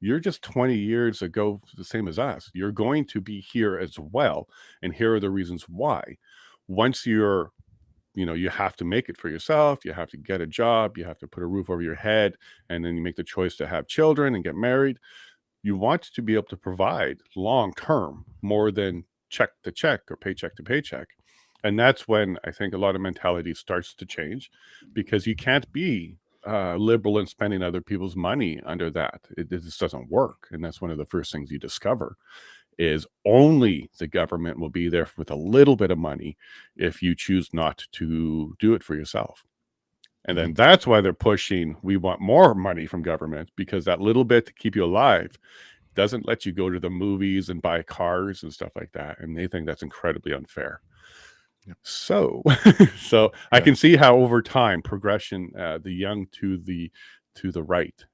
you're just 20 years ago the same as us. You're going to be here as well. And here are the reasons why. Once you're, you have to make it for yourself. You have to get a job. You have to put a roof over your head. And then you make the choice to have children and get married. You want to be able to provide long term more than check to check or paycheck to paycheck. And that's when I think a lot of mentality starts to change, because you can't be liberal in spending other people's money under that. It just doesn't work. And that's one of the first things you discover, is only the government will be there with a little bit of money if you choose not to do it for yourself. And Mhm. then that's why they're pushing, we want more money from government, because that little bit to keep you alive doesn't let you go to the movies and buy cars and stuff like that. And they think that's incredibly unfair. Yeah. So, so I Yeah. can see how over time progression, the young to the right,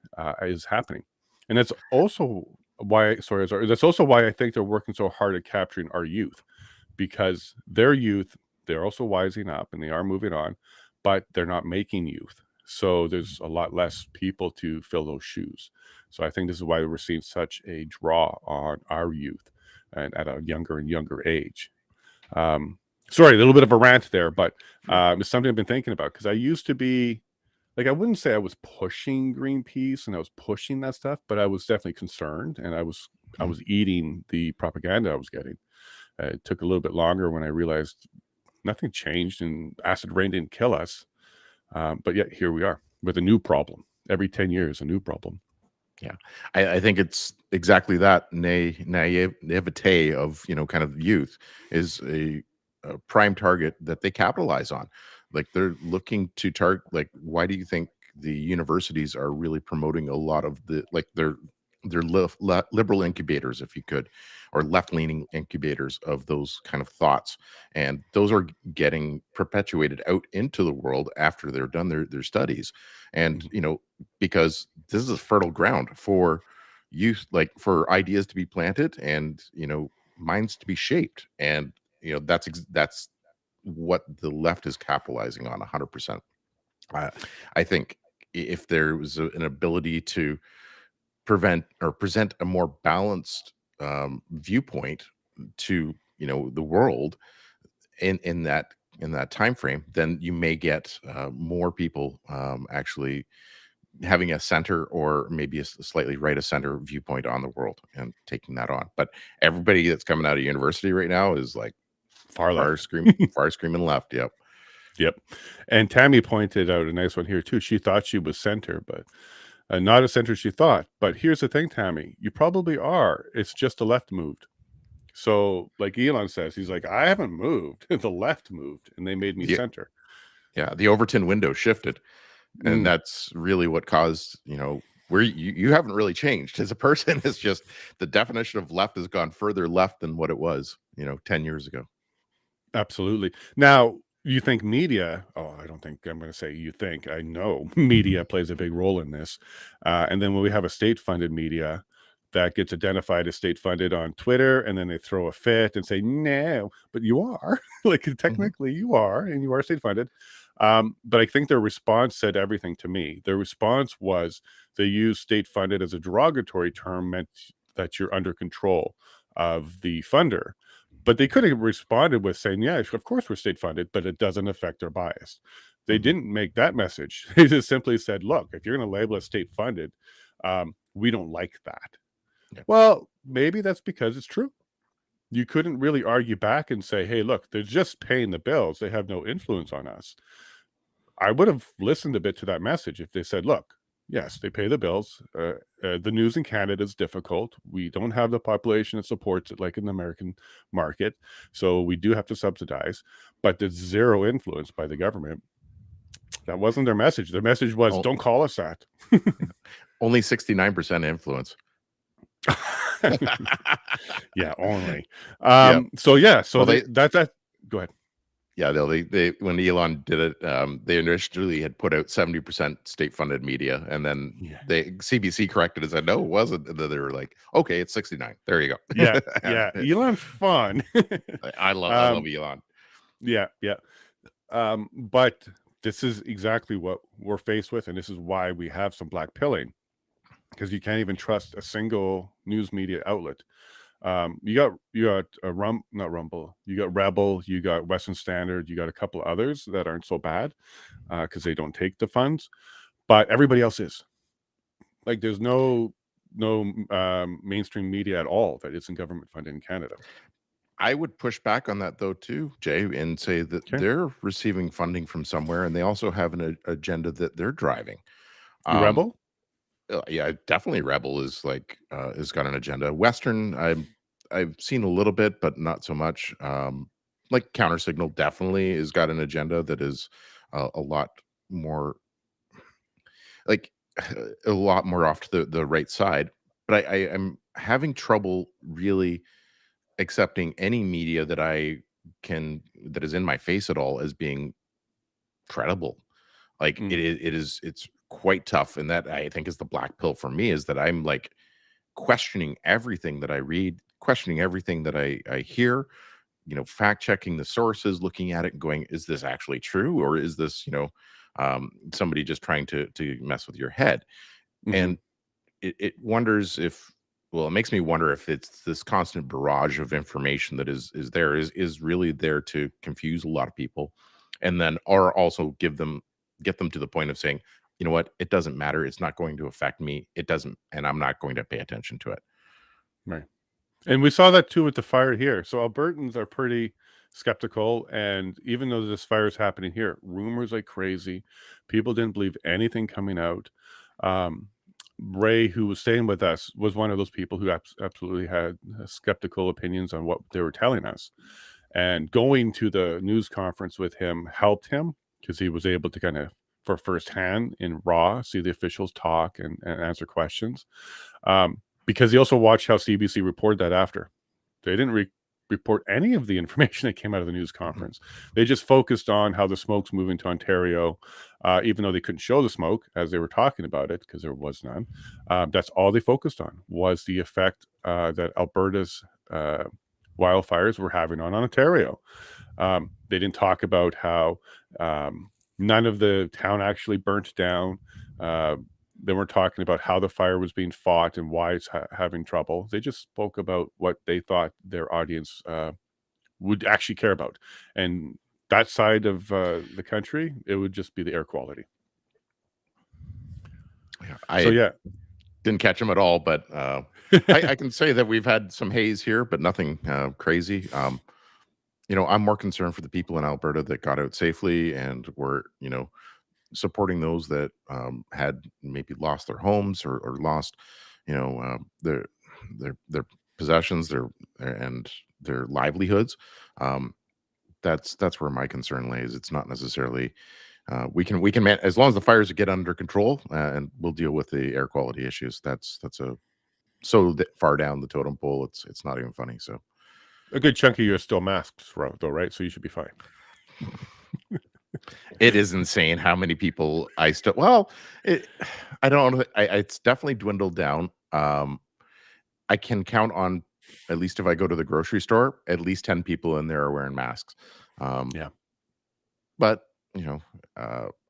is happening, and that's also why. Sorry, that's also why I think they're working so hard at capturing our youth, because their youth, they're also wising up and they are moving on, but they're not making youth. So there's a lot less people to fill those shoes. So I think this is why we're seeing such a draw on our youth and at a younger and younger age. Um, Sorry, a little bit of a rant there, but Yeah. it's something I've been thinking about because I used to be like, I wouldn't say I was pushing Greenpeace and I was pushing that stuff, but I was definitely concerned, and I Mhm. was eating the propaganda I was getting. It took a little bit longer when I realized nothing changed and acid rain didn't kill us. But yet here we are with a new problem. Every 10 years, a new problem. Yeah, I think it's exactly that naivete of kind of youth is a prime target that they capitalize on. Like they're looking to target. Like, why do you think the universities are really promoting a lot of the like their liberal incubators, if you could, or left leaning incubators of those kind of thoughts, and those are getting perpetuated out into the world after they're done their studies, and Mhm. because this is a fertile ground for youth, like for ideas to be planted and minds to be shaped, and that's what the left is capitalizing on 100%. I think if there was an ability to prevent or present a more balanced viewpoint to the world in that time frame, then you may get more people actually having a center or maybe a slightly right of center viewpoint on the world and taking that on. But everybody that's coming out of university right now is like Far far left. scream far screaming left. Yep. Yep. And Tammy pointed out a nice one here too. She thought she was center, but not a center she thought. But here's the thing, Tammy, you probably are. It's just the left moved. So, like Elon says, he's like, I haven't moved. The left moved, and they made me The center. Yeah, the Overton window shifted, and Mm, that's really what caused, where you haven't really changed as a person. It's just the definition of left has gone further left than what it was, 10 years ago. absolutely. Now, you think media? Oh, I don't think I'm going to say you think. I know media plays a big role in this. And then when we have a state-funded media that gets identified as state-funded on Twitter, and then they throw a fit and say, "No, but you are like Mhm, technically you are, and you are state-funded." But I think their response said everything to me. Their response was they used state-funded as a derogatory term, meant that you're under control of the funder, but they could have responded with saying, "Yeah, of course we're state funded, but it doesn't affect our bias." They mhm. didn't make that message. They just simply said, "Look, if you're going to label it state funded, we don't like that." Yeah. Well, maybe that's because it's true. You couldn't really argue back and say, "Hey, look, they're just paying the bills. They have no influence on us." I would have listened a bit to that message if they said, "Look, yes, they pay the bills. The news in Canada is difficult. We don't have the population that supports it like in the American market, so we do have to subsidize, but there's zero influence by the government." That wasn't their message. Their message was, Oh, "Don't call us that." yeah. Only 69% influence. Yeah, only. Yeah. So yeah, so Well, they that go ahead. yeah, they when Elon did it, they initially had put out 70% state-funded media, and then Yeah. they CBC corrected and said, "No, it wasn't." And then they were like, "Okay, it's 69. There you Yeah, go." And yeah. Elon's fun. I love um, Elon. yeah, yeah. But this is exactly what we're faced with, and this is why we have some black pilling, because you can't even trust a single news media outlet. You got a not Rumble, you got Rebel, you got Western Standard, you got a couple others that aren't so bad because they don't take the funds, but everybody else is. Like, there's no mainstream media at all that isn't government funded in Canada. I would push back on that though too, Jay, and say that Okay, they're receiving funding from somewhere, and they also have an agenda that they're driving. Um, Rebel. yeah, definitely Rebel is like has got an agenda. Western, I've seen a little bit, but not so much. Like Counter Signal definitely has got an agenda that is a lot more. like a lot more off to the right side. But I'm having trouble really accepting any media that is in my face at all as being credible. Like Mm, it's quite tough, and that I think is the black pill for me, is that I'm like questioning everything that I read, questioning everything that I hear, fact checking the sources, looking at it and going, is this actually true, or is this, somebody just trying to mess with your head? mhm, And it wonders if well, it makes me wonder if it's this constant barrage of information that is really there to confuse a lot of people, and then or also get them to the point of saying, you know what, it doesn't matter, it's not going to affect me, it doesn't, and I'm not going to pay attention to it. right. And we saw that too with the fire here. So Albertans are pretty skeptical, and even though this fire is happening here, rumors like crazy. People didn't believe anything coming out. Um, Ray, who was staying with us, was one of those people who absolutely had skeptical opinions on what they were telling us. And going to the news conference with him helped him because he was able to kind of, for firsthand in raw, see the officials talk and answer questions. Because he also watched how CBC reported that after. They didn't report any of the information that came out of the news Mhm. conference. They just focused on how the smoke's moving to Ontario, even though they couldn't show the smoke as they were talking about it because there was none. That's all they focused on was the effect that Alberta's wildfires were having on Ontario. They didn't talk about how none of the town actually burnt down. Uh, they weren't talking about how the fire was being fought and why it's having trouble. They just spoke about what they thought their audience would actually care about. And that side of the country, it would just be the air quality. Yeah, So, I yeah. didn't catch them at all, but I can say that we've had some haze here, but nothing crazy. I'm more concerned for the people in Alberta that got out safely and were, supporting those that had maybe lost their homes or lost, their possessions, and their livelihoods. Um, that's where my concern lays. It's not necessarily as long as the fires get under control, and we'll deal with the air quality issues. That's a far down the totem pole. It's not even funny. So A good chunk of you are still masked, though, right? So you should be fine. it is insane how many people I still. Well, it, I don't know. It's definitely dwindled down. I can count on, at least if I go to the grocery store, at least 10 people in there are wearing masks. Um, Yeah. but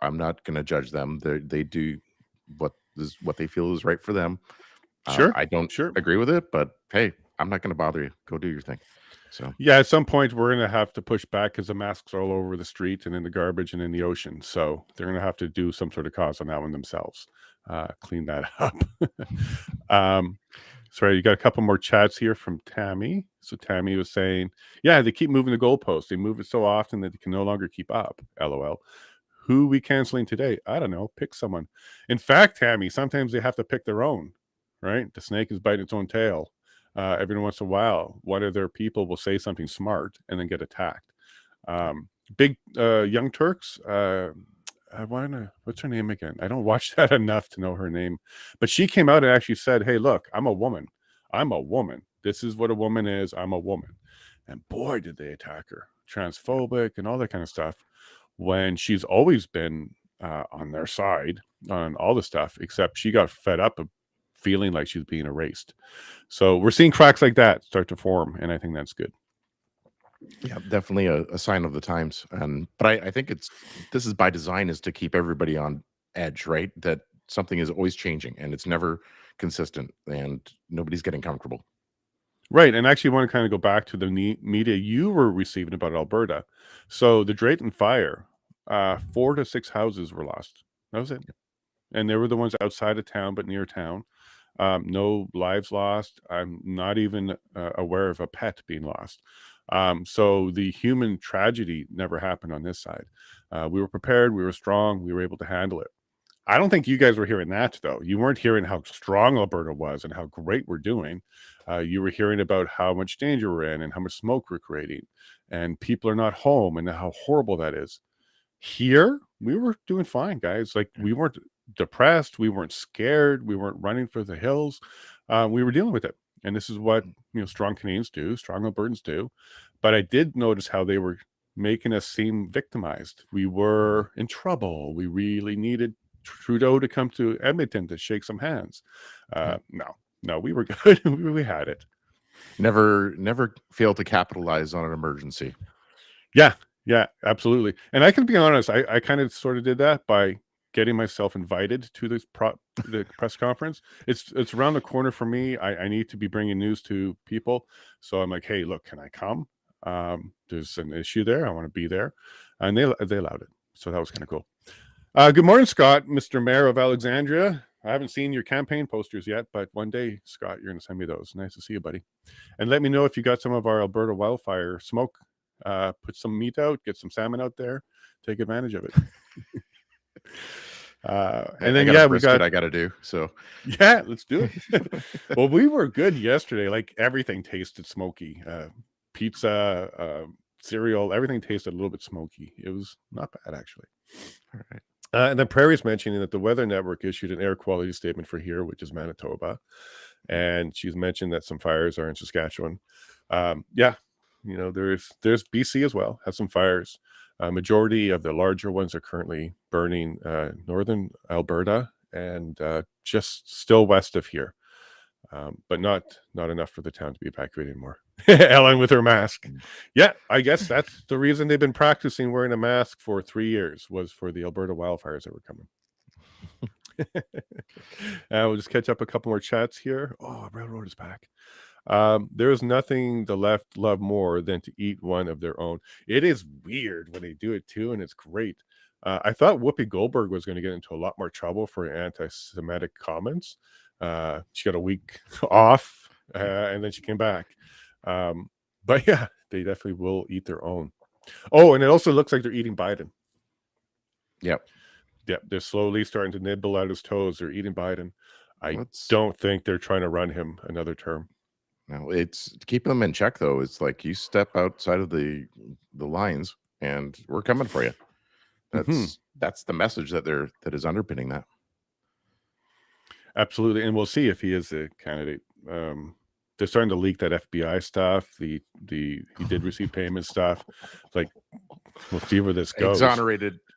I'm not going to judge them. They do what they feel is right for them. Sure. I don't Sure. agree with it, but hey, I'm not going to bother you. Go do your thing. So Yeah, at some point we're gonna have to push back because the masks are all over the street and in the garbage and in the ocean. So they're gonna have to do some sort of cause on that one themselves. Clean that up. um, sorry, you got a couple more chats here from Tammy. So Tammy was saying, "Yeah, they keep moving the goalposts. They move it so often that they can no longer keep up." LOL. Who we canceling today? I don't know. Pick someone. In fact, Tammy, sometimes they have to pick their own. Right? The snake is biting its own tail. Every once in a while, one of their people will say something smart and then get attacked. Big Young Turks. I want to. What's her name again? I don't watch that enough to know her name, but she came out and actually said, "Hey, look, I'm a woman. I'm a woman. This is what a woman is. I'm a woman." And boy, did they attack her, transphobic and all that kind of stuff. When she's always been on their side on all the stuff, except she got fed up of feeling like she's being erased. So we're seeing cracks like that start to form, and I think that's good. yeah, definitely a sign of the times. And but I think this is by design, is to keep everybody on edge, right? That something is always changing and it's never consistent, and nobody's getting comfortable. Right, and actually want to kind of go back to the media you were receiving about Alberta. So the Drayton fire, 4 to 6 houses were lost. That was it, and they were the ones outside of town, but near town. No lives lost. I'm not even aware of a pet being lost. So the human tragedy never happened on this side. We were prepared. We were strong. We were able to handle it. I don't think you guys were hearing that though. You weren't hearing how strong Alberta was and how great we're doing. You were hearing about how much danger we're in and how much smoke we're creating, and people are not home and how horrible that is. Here, we were doing fine, guys. Like we weren't. depressed. We weren't scared. We weren't running for the hills. We were dealing with it. And this is what, strong Canadians do, strong Albertans do. But I did notice how they were making us seem victimized. We were in trouble. We really needed Trudeau to come to Edmonton to shake some hands. Yeah. No, we were good. We had it. Never fail to capitalize on an emergency. Yeah, absolutely. And I can be honest, I kind of sort of did that by getting myself invited to the press conference. It's around the corner for me. I need to be bringing news to people. So I'm like, hey, look, can I come? There's an issue there. I want to be there. And they allowed it. So that was kind of cool. Good morning, Scott, Mr. Mayor of Alexandria. I haven't seen your campaign posters yet, but one day, Scott, you're going to send me those. Nice to see you, buddy. And let me know if you got some of our Alberta wildfire smoke. Put some meat out, get some salmon out there, take advantage of it. And then we got I got to do so. Yeah, let's do it. Well, we were good yesterday. Like everything tasted smoky. Pizza, cereal, everything tasted a little bit smoky. It was not bad actually. All right. And then Prairie's mentioning that the Weather Network issued an air quality statement for here, which is Manitoba, and she's mentioned that some fires are in Saskatchewan. Yeah. There's BC as well, has some fires. Majority of the larger ones are currently burning northern Alberta and just still west of here, but not enough for the town to be evacuated anymore. Ellen with her mask. Yeah, I guess that's the reason they've been practicing wearing a mask for 3 years, was for the Alberta wildfires that were coming. We'll just catch up a couple more chats here. Oh, railroad is back. There is nothing the left love more than to eat one of their own. It is weird when they do it too, and it's great. I thought Whoopi Goldberg was going to get into a lot more trouble for anti-Semitic comments. She got a week off, and then she came back. But yeah, they definitely will eat their own. Oh, and it also looks like they're eating Biden. Yep. They're slowly starting to nibble at his toes. They're eating Biden. I don't think they're trying to run him another term. No, it's to keep them in check, though. It's like you step outside of the lines, and we're coming for you. That's the message that is underpinning that. Absolutely, and we'll see if he is a candidate. They're starting to leak that FBI stuff. He did receive payment stuff. Like, we'll see where this goes.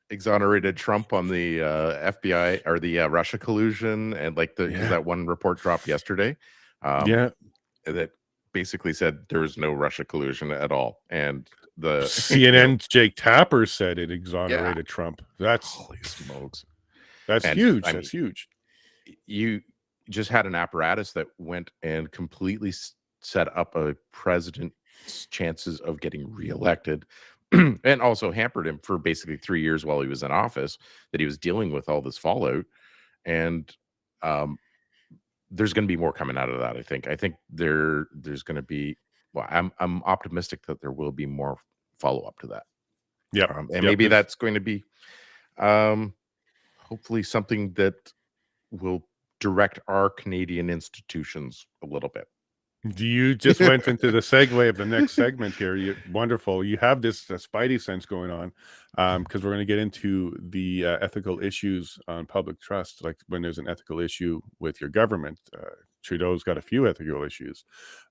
Exonerated Trump on the FBI or the Russia collusion, and that one report dropped yesterday. That basically said there was no Russia collusion at all, and the CNN Jake Tapper said it exonerated Trump. That's holy smokes. That's huge. That's huge. You just had an apparatus that went and completely set up a president's chances of getting reelected, and also hampered him for basically 3 years while he was in office, that he was dealing with all this fallout. And there's going to be more coming out of that. I think there's going to be. Well, I'm optimistic that there will be more follow up to that. Yeah, maybe that's going to be, hopefully, something that will direct our Canadian institutions a little bit. You just went into the segue of the next segment here. Wonderful. You have this spidey sense going on, because we're going to get into the ethical issues on public trust. Like when there's an ethical issue with your government, Trudeau's got a few ethical issues,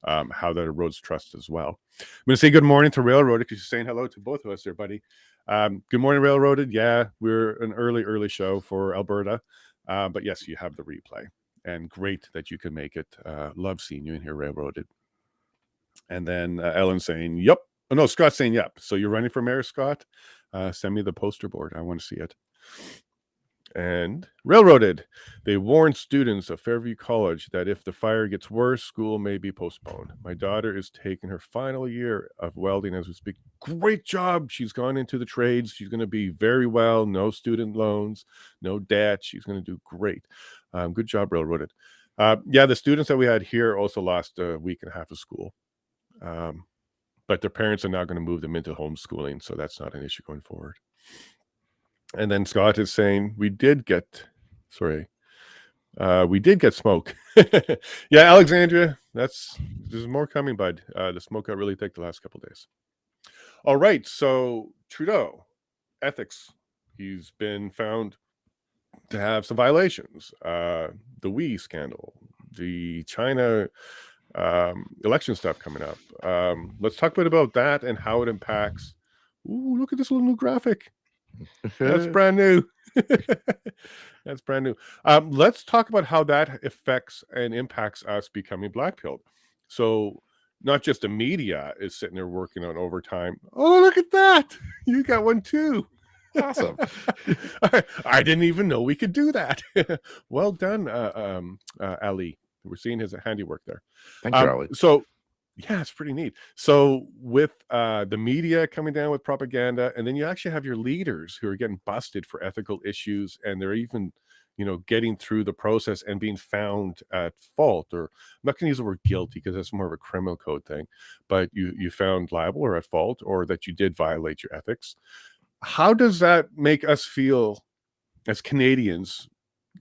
how that erodes trust as well. I'm going to say good morning to Railroaded, because you're saying hello to both of us there, buddy. Good morning, Railroaded. Yeah, we're an early show for Alberta, but yes, you have the replay. And great that you can make it. Love seeing you in here, Railroaded. And then Ellen saying, yep. Oh, no, Scott saying, yep. So you're running for mayor, Scott? Send me the poster board. I want to see it. And Railroaded. They warned students of Fairview College that if the fire gets worse, school may be postponed. My daughter is taking her final year of welding as we speak. Great job. She's gone into the trades. She's going to be very well. No student loans, no debt. She's going to do great. Good job, Railroaded. Yeah, the students that we had here also lost a week and a half of school. But their parents are now going to move them into homeschooling, so that's not an issue going forward. And then Scott is saying we did get smoke. Yeah, Alexandria, there's more coming, bud. The smoke got really thick the last couple of days. All right, so Trudeau, ethics. He's been found to have some violations. The Wii scandal, the China election stuff coming up. Let's talk a bit about that and how it impacts. Ooh, look at this little new graphic. That's brand new. That's brand new. Let's talk about how that affects and impacts us becoming black pilled. So, not just the media is sitting there working on overtime. Oh, look at that! You got one too. Awesome. I didn't even know we could do that. Well done, Ali. We're seeing his handiwork there. Thank you, Ali. So, yeah, it's pretty neat. So, with the media coming down with propaganda, and then you actually have your leaders who are getting busted for ethical issues, and they're even, getting through the process and being found at fault. Or I'm not going to use the word guilty because that's more of a criminal code thing, but you found liable or at fault, or that you did violate your ethics. How does that make us feel as Canadians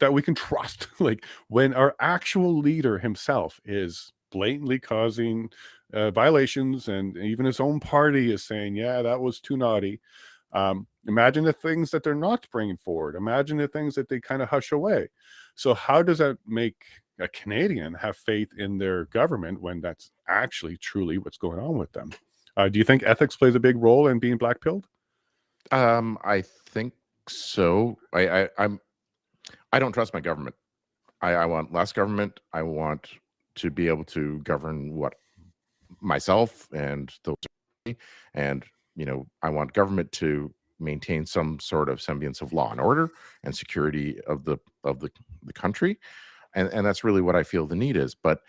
that we can trust? Like when our actual leader himself is blatantly causing violations, and even his own party is saying, yeah, that was too naughty. Imagine the things that they're not bringing forward. Imagine the things that they kind of hush away. So how does that make a Canadian have faith in their government when that's actually truly what's going on with them? Do you think ethics plays a big role in being black pilled? I think so. I don't trust my government. I want less government. I want to be able to govern what myself and those around me. And I want government to maintain some sort of semblance of law and order and security of the country. And that's really what I feel the need is. But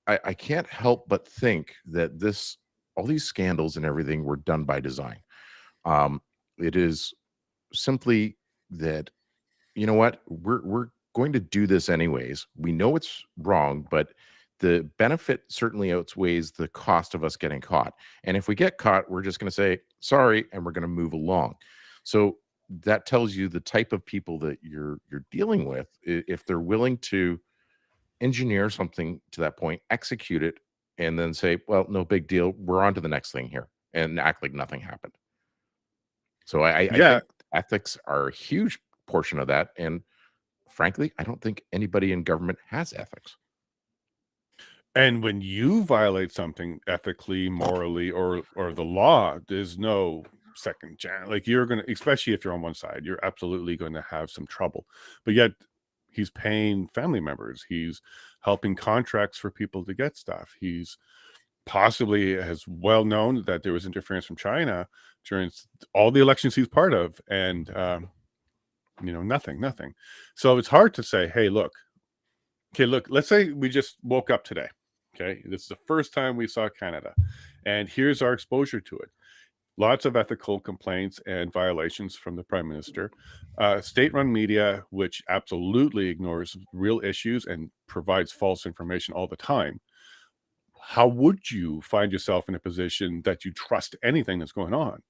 I can't help but think that all these scandals and everything were done by design. It is simply that, you know what, we're going to do this anyways. We know it's wrong, but the benefit certainly outweighs the cost of us getting caught. And if we get caught, we're just going to say sorry and we're going to move along. So that tells you the type of people that you're dealing with. If they're willing to engineer something to that point, execute it, and then say, well, no big deal, we're on to the next thing here, and act like nothing happened. So I Yeah. think ethics are a huge portion of that. And frankly, I don't think anybody in government has ethics. And when you violate something ethically, morally, or the law, there's no second chance. Like you're gonna, especially if you're on one side, you're absolutely going to have some trouble. But yet, he's paying family members. He's helping contracts for people to get stuff. He's possibly has well known that there was interference from China during all the elections he's part of, and nothing. So it's hard to say, hey, look, okay, look, let's say we just woke up today. Okay, this is the first time we saw Canada, and here's our exposure to it. Lots of ethical complaints and violations from the Prime Minister. State-run media, which absolutely ignores real issues and provides false information all the time. How would you find yourself in a position that you trust anything that's going on?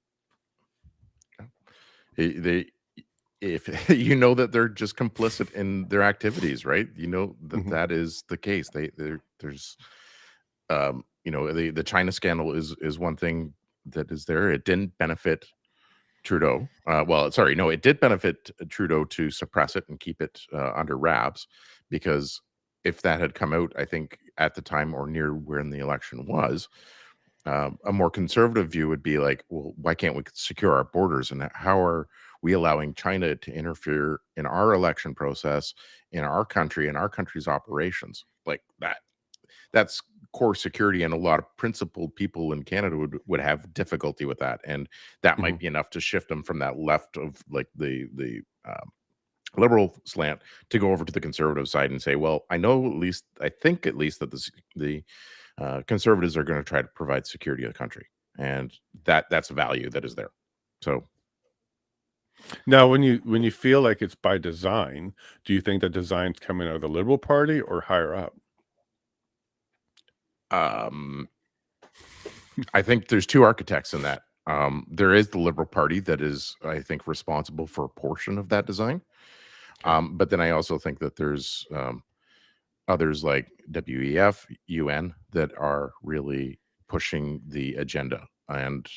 They if you know that they're just complicit in their activities, right? You know that Mhm. that is the case. There's the China scandal is one thing that is there. It didn't benefit Trudeau. Well, sorry, no, it did benefit Trudeau to suppress it and keep it under wraps, because if that had come out, I think at the time or near when the election was, a more conservative view would be like, well, why can't we secure our borders? And how are we allowing China to interfere in our election process, in our country, in our country's operations? Like that's core security, and a lot of principled people in Canada would have difficulty with that, and that might Mhm. be enough to shift them from that left of like the liberal slant to go over to the conservative side and say, well, I think at least that the conservatives are going to try to provide security of the country, and that's a value that is there. So Now, when you feel like it's by design, do you think that design's coming out of the Liberal Party or higher up? um, I think there's two architects in that. There is the Liberal Party that is, I think, responsible for a portion of that design. Okay. But then I also think that there's others like WEF, UN that are really pushing the agenda and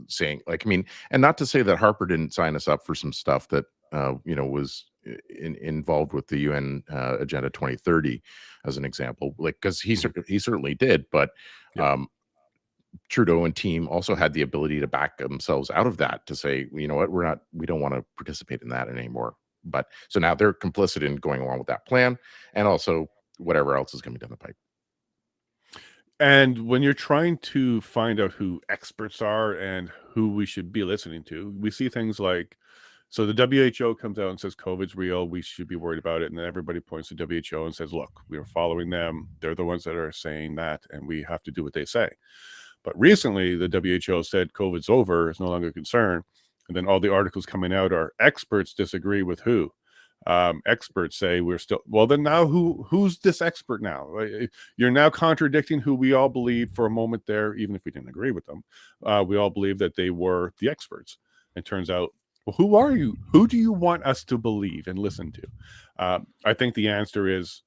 saying, like, I mean, and not to say that Harper didn't sign us up for some stuff that was involved with the UN Agenda 2030, as an example. Like, because he Mhm. he certainly did, but Yep. um, Trudeau and team also had the ability to back themselves out of that, to say, "Well, you know what, we don't want to participate in that anymore." But so now they're complicit in going along with that plan, and also whatever else is coming down the pipe. And when you're trying to find out who experts are and who we should be listening to, we see things like, so the WHO comes out and says COVID's real, we should be worried about it. And then everybody points to WHO and says, look, we are following them. They're the ones that are saying that, and we have to do what they say. But recently, the WHO said COVID's over, it's no longer a concern. And then all the articles coming out are experts disagree with who. Experts say we're still, well. Then now, who's this expert now? You're now contradicting who we all believed for a moment there, even if we didn't agree with them. We all believed that they were the experts. It turns out, well, who are you? Who do you want us to believe and listen to? I think the answer is,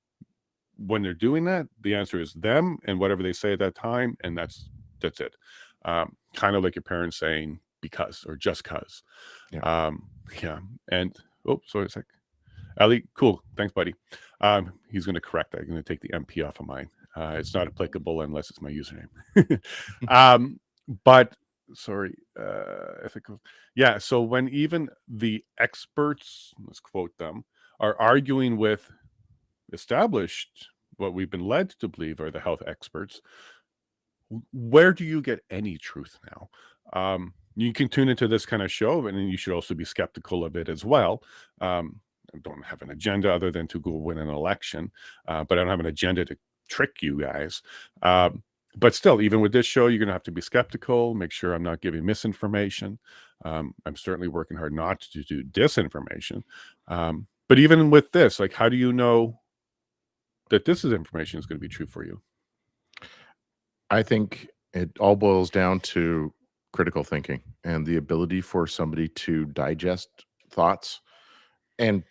when they're doing that, the answer is them and whatever they say at that time, and that's it. Kind of like your parents saying because or just cause. Yeah. Yeah. And oh, sorry a sec. Ali, cool. Thanks, buddy. He's going to correct that. I'm going to take the MP off of mine. It's not applicable unless it's my username. um, but sorry, ethical. Yeah. So when even the experts, let's quote them, are arguing with established, what we've been led to believe are the health experts, where do you get any truth now? You can tune into this kind of show, and then you should also be skeptical of it as well. I don't have an agenda other than to go win an election, but I don't have an agenda to trick you guys. But still, even with this show, you're going to have to be skeptical, make sure I'm not giving misinformation. I'm certainly working hard not to do disinformation. But even with this, like, how do you know that this is information is going to be true for you? I think it all boils down to critical thinking and the ability for somebody to digest thoughts, and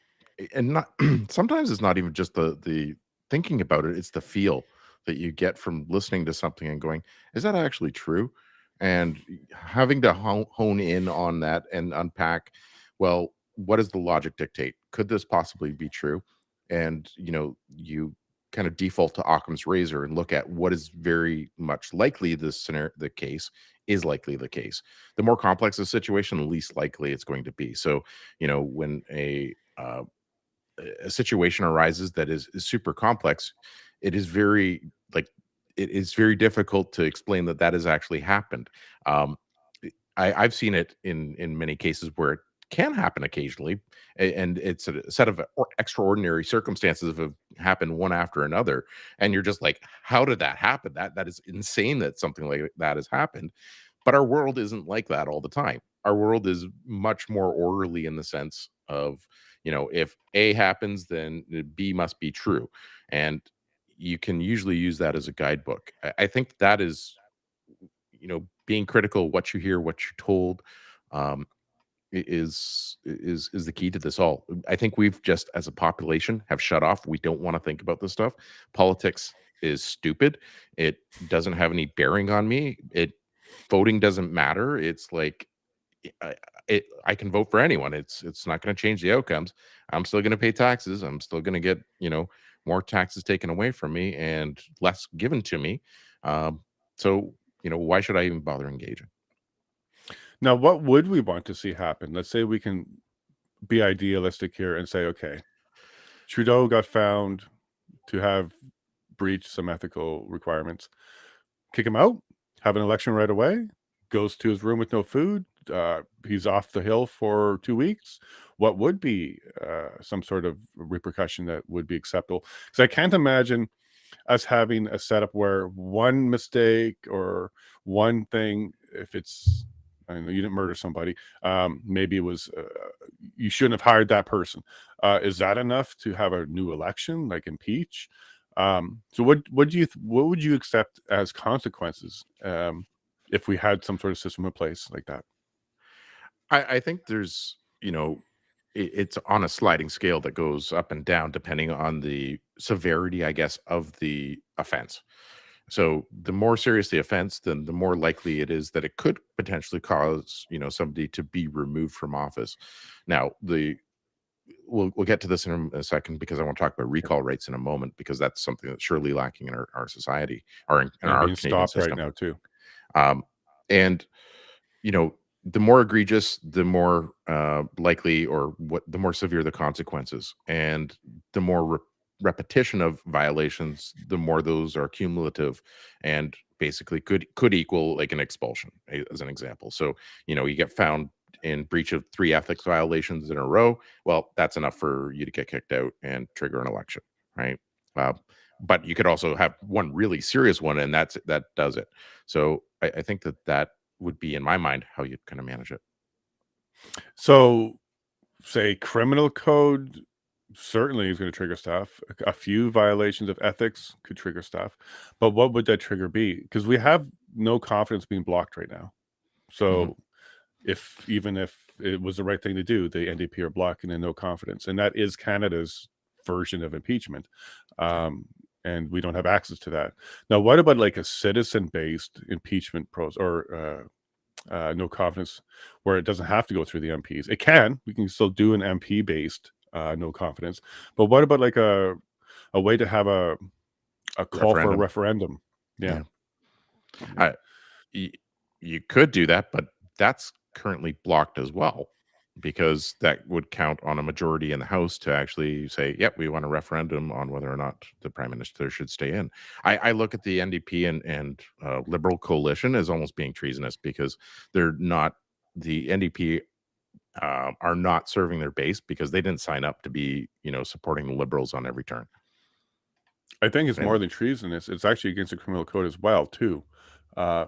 not sometimes it's not even just the thinking about it, it's the feel that you get from listening to something and going, is that actually true? And having to hone in on that and unpack, well, what does the logic dictate? Could this possibly be true? And you kind of default to Occam's razor and look at what is very much likely the scenario, the case is likely the case. The more complex the situation, the least likely it's going to be. So when a situation arises that is super complex, it is very like it is very difficult to explain that that has actually happened. Um, I've seen it in many cases where it can happen occasionally, and it's a set of extraordinary circumstances that have happened one after another, and you're just like, how did that happen? That is insane that something like that has happened. But our world isn't like that all the time. Our world is much more orderly in the sense of, if A happens, then B must be true. And you can usually use that as a guidebook. I think that is, being critical of what you hear, what you're told, um, is the key to this all. I think we've just, as a population, have shut off. We don't want to think about this stuff. Politics is stupid. It doesn't have any bearing on me. Voting doesn't matter. It's like I, I can vote for anyone. It's not going to change the outcomes. I'm still going to pay taxes. I'm still going to get more taxes taken away from me and less given to me. So why should I even bother engaging? Now, what would we want to see happen? Let's say we can be idealistic here and say, okay, Trudeau got found to have breached some ethical requirements. Kick him out, have an election right away, goes to his room with no food. He's off the hill for 2 weeks. What would be some sort of repercussion that would be acceptable? Because I can't imagine us having a setup where one mistake or one thing, if it's, I know you didn't murder somebody, maybe it was you shouldn't have hired that person. Is that enough to have a new election, like impeach? So what do you what would you accept as consequences if we had some sort of system in place like that? I think there's, it's on a sliding scale that goes up and down depending on the severity, I guess, of the offense. So the more serious the offense, then the more likely it is that it could potentially cause, somebody to be removed from office. Now, the we'll get to this in a second, because I want to talk about recall rates in a moment, because that's something that's surely lacking in our society, or in and our being Canadian stopped right system. now too. Um, and you know, the more egregious, the more likely, or what, the more severe the consequences, and the more repetition of violations, the more those are cumulative, and basically could equal like an expulsion, as an example. So you get found in breach of 3 ethics violations in a row. Well, that's enough for you to get kicked out and trigger an election, right? Uh, but you could also have one really serious one, and that does it. So I think that would be, in my mind, how you'd kind of manage it. So, say criminal code certainly is going to trigger stuff. A few violations of ethics could trigger stuff, but what would that trigger be? Because we have no confidence being blocked right now. Mhm. So, even if it was the right thing to do, the NDP are blocking the no confidence, and that is Canada's version of impeachment. Um, and we don't have access to that. Now, what about like a citizen-based impeachment process, or no confidence, where it doesn't have to go through the MPs? It can. We can still do an MP-based no confidence. But what about like a way to have a call for a Referendum. referendum? Yeah. Yeah. Yeah. I y You could do that, but that's currently blocked as well, because that would count on a majority in the House to actually say, "Yep, we want a referendum on whether or not the Prime Minister should stay in." I look at the NDP and Liberal coalition as almost being treasonous, because they're not the NDP are not serving their base, because they didn't sign up to be, supporting the Liberals on every turn. I think it's And more than treasonous. It's actually against the criminal code as well, too.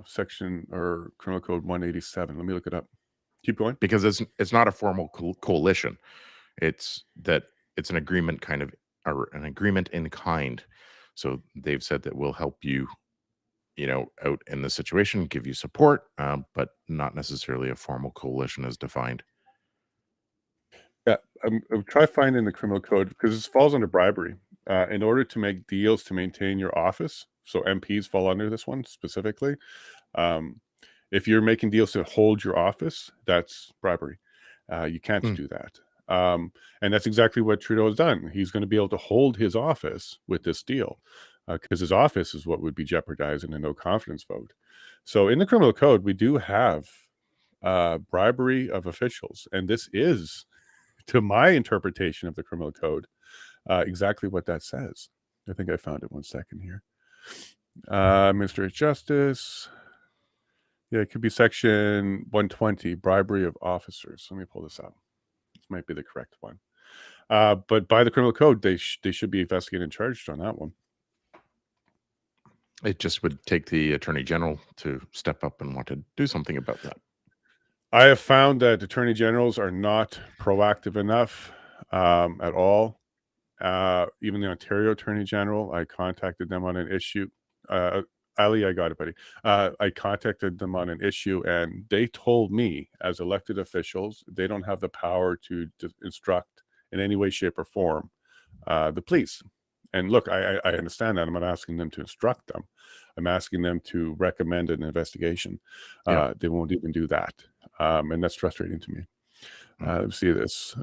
Section or criminal code 187. Let me look it up. Keep going. because it's not a formal coalition. It's an agreement, kind of, or an agreement in kind. So they've said that we'll help you, out in the situation, give you support, but not necessarily a formal coalition as defined. Yeah, I'll try finding the criminal code because this falls under bribery. In order to make deals to maintain your office, so MPs fall under this one specifically. Um, if you're making deals to hold your office, that's bribery. You can't Mm, do that. And that's exactly what Trudeau has done. He's going to be able to hold his office with this deal, because his office is what would be jeopardized in a no confidence vote. So in the criminal code, we do have bribery of officials, and this is, to my interpretation of the criminal code, exactly what that says. I think I found it. 1 second here. Minister of Justice. Yeah, it could be section 120, bribery of officers. Let me pull this up. This might be the correct one. But by the criminal code, they should be investigated and charged on that one. it just would take the Attorney General to step up and want to do something about that. I have found that attorney generals are not proactive enough at all. Even the Ontario Attorney General, I contacted them on an issue. Ali, I got it, buddy. I contacted them on an issue, and they told me, as elected officials, they don't have the power to instruct in any way, shape, or form the police. And look, I understand that. I'm not asking them to instruct them. I'm asking them to recommend an investigation. Yeah. They won't even do that. And that's frustrating to me. Mm. Let's see this.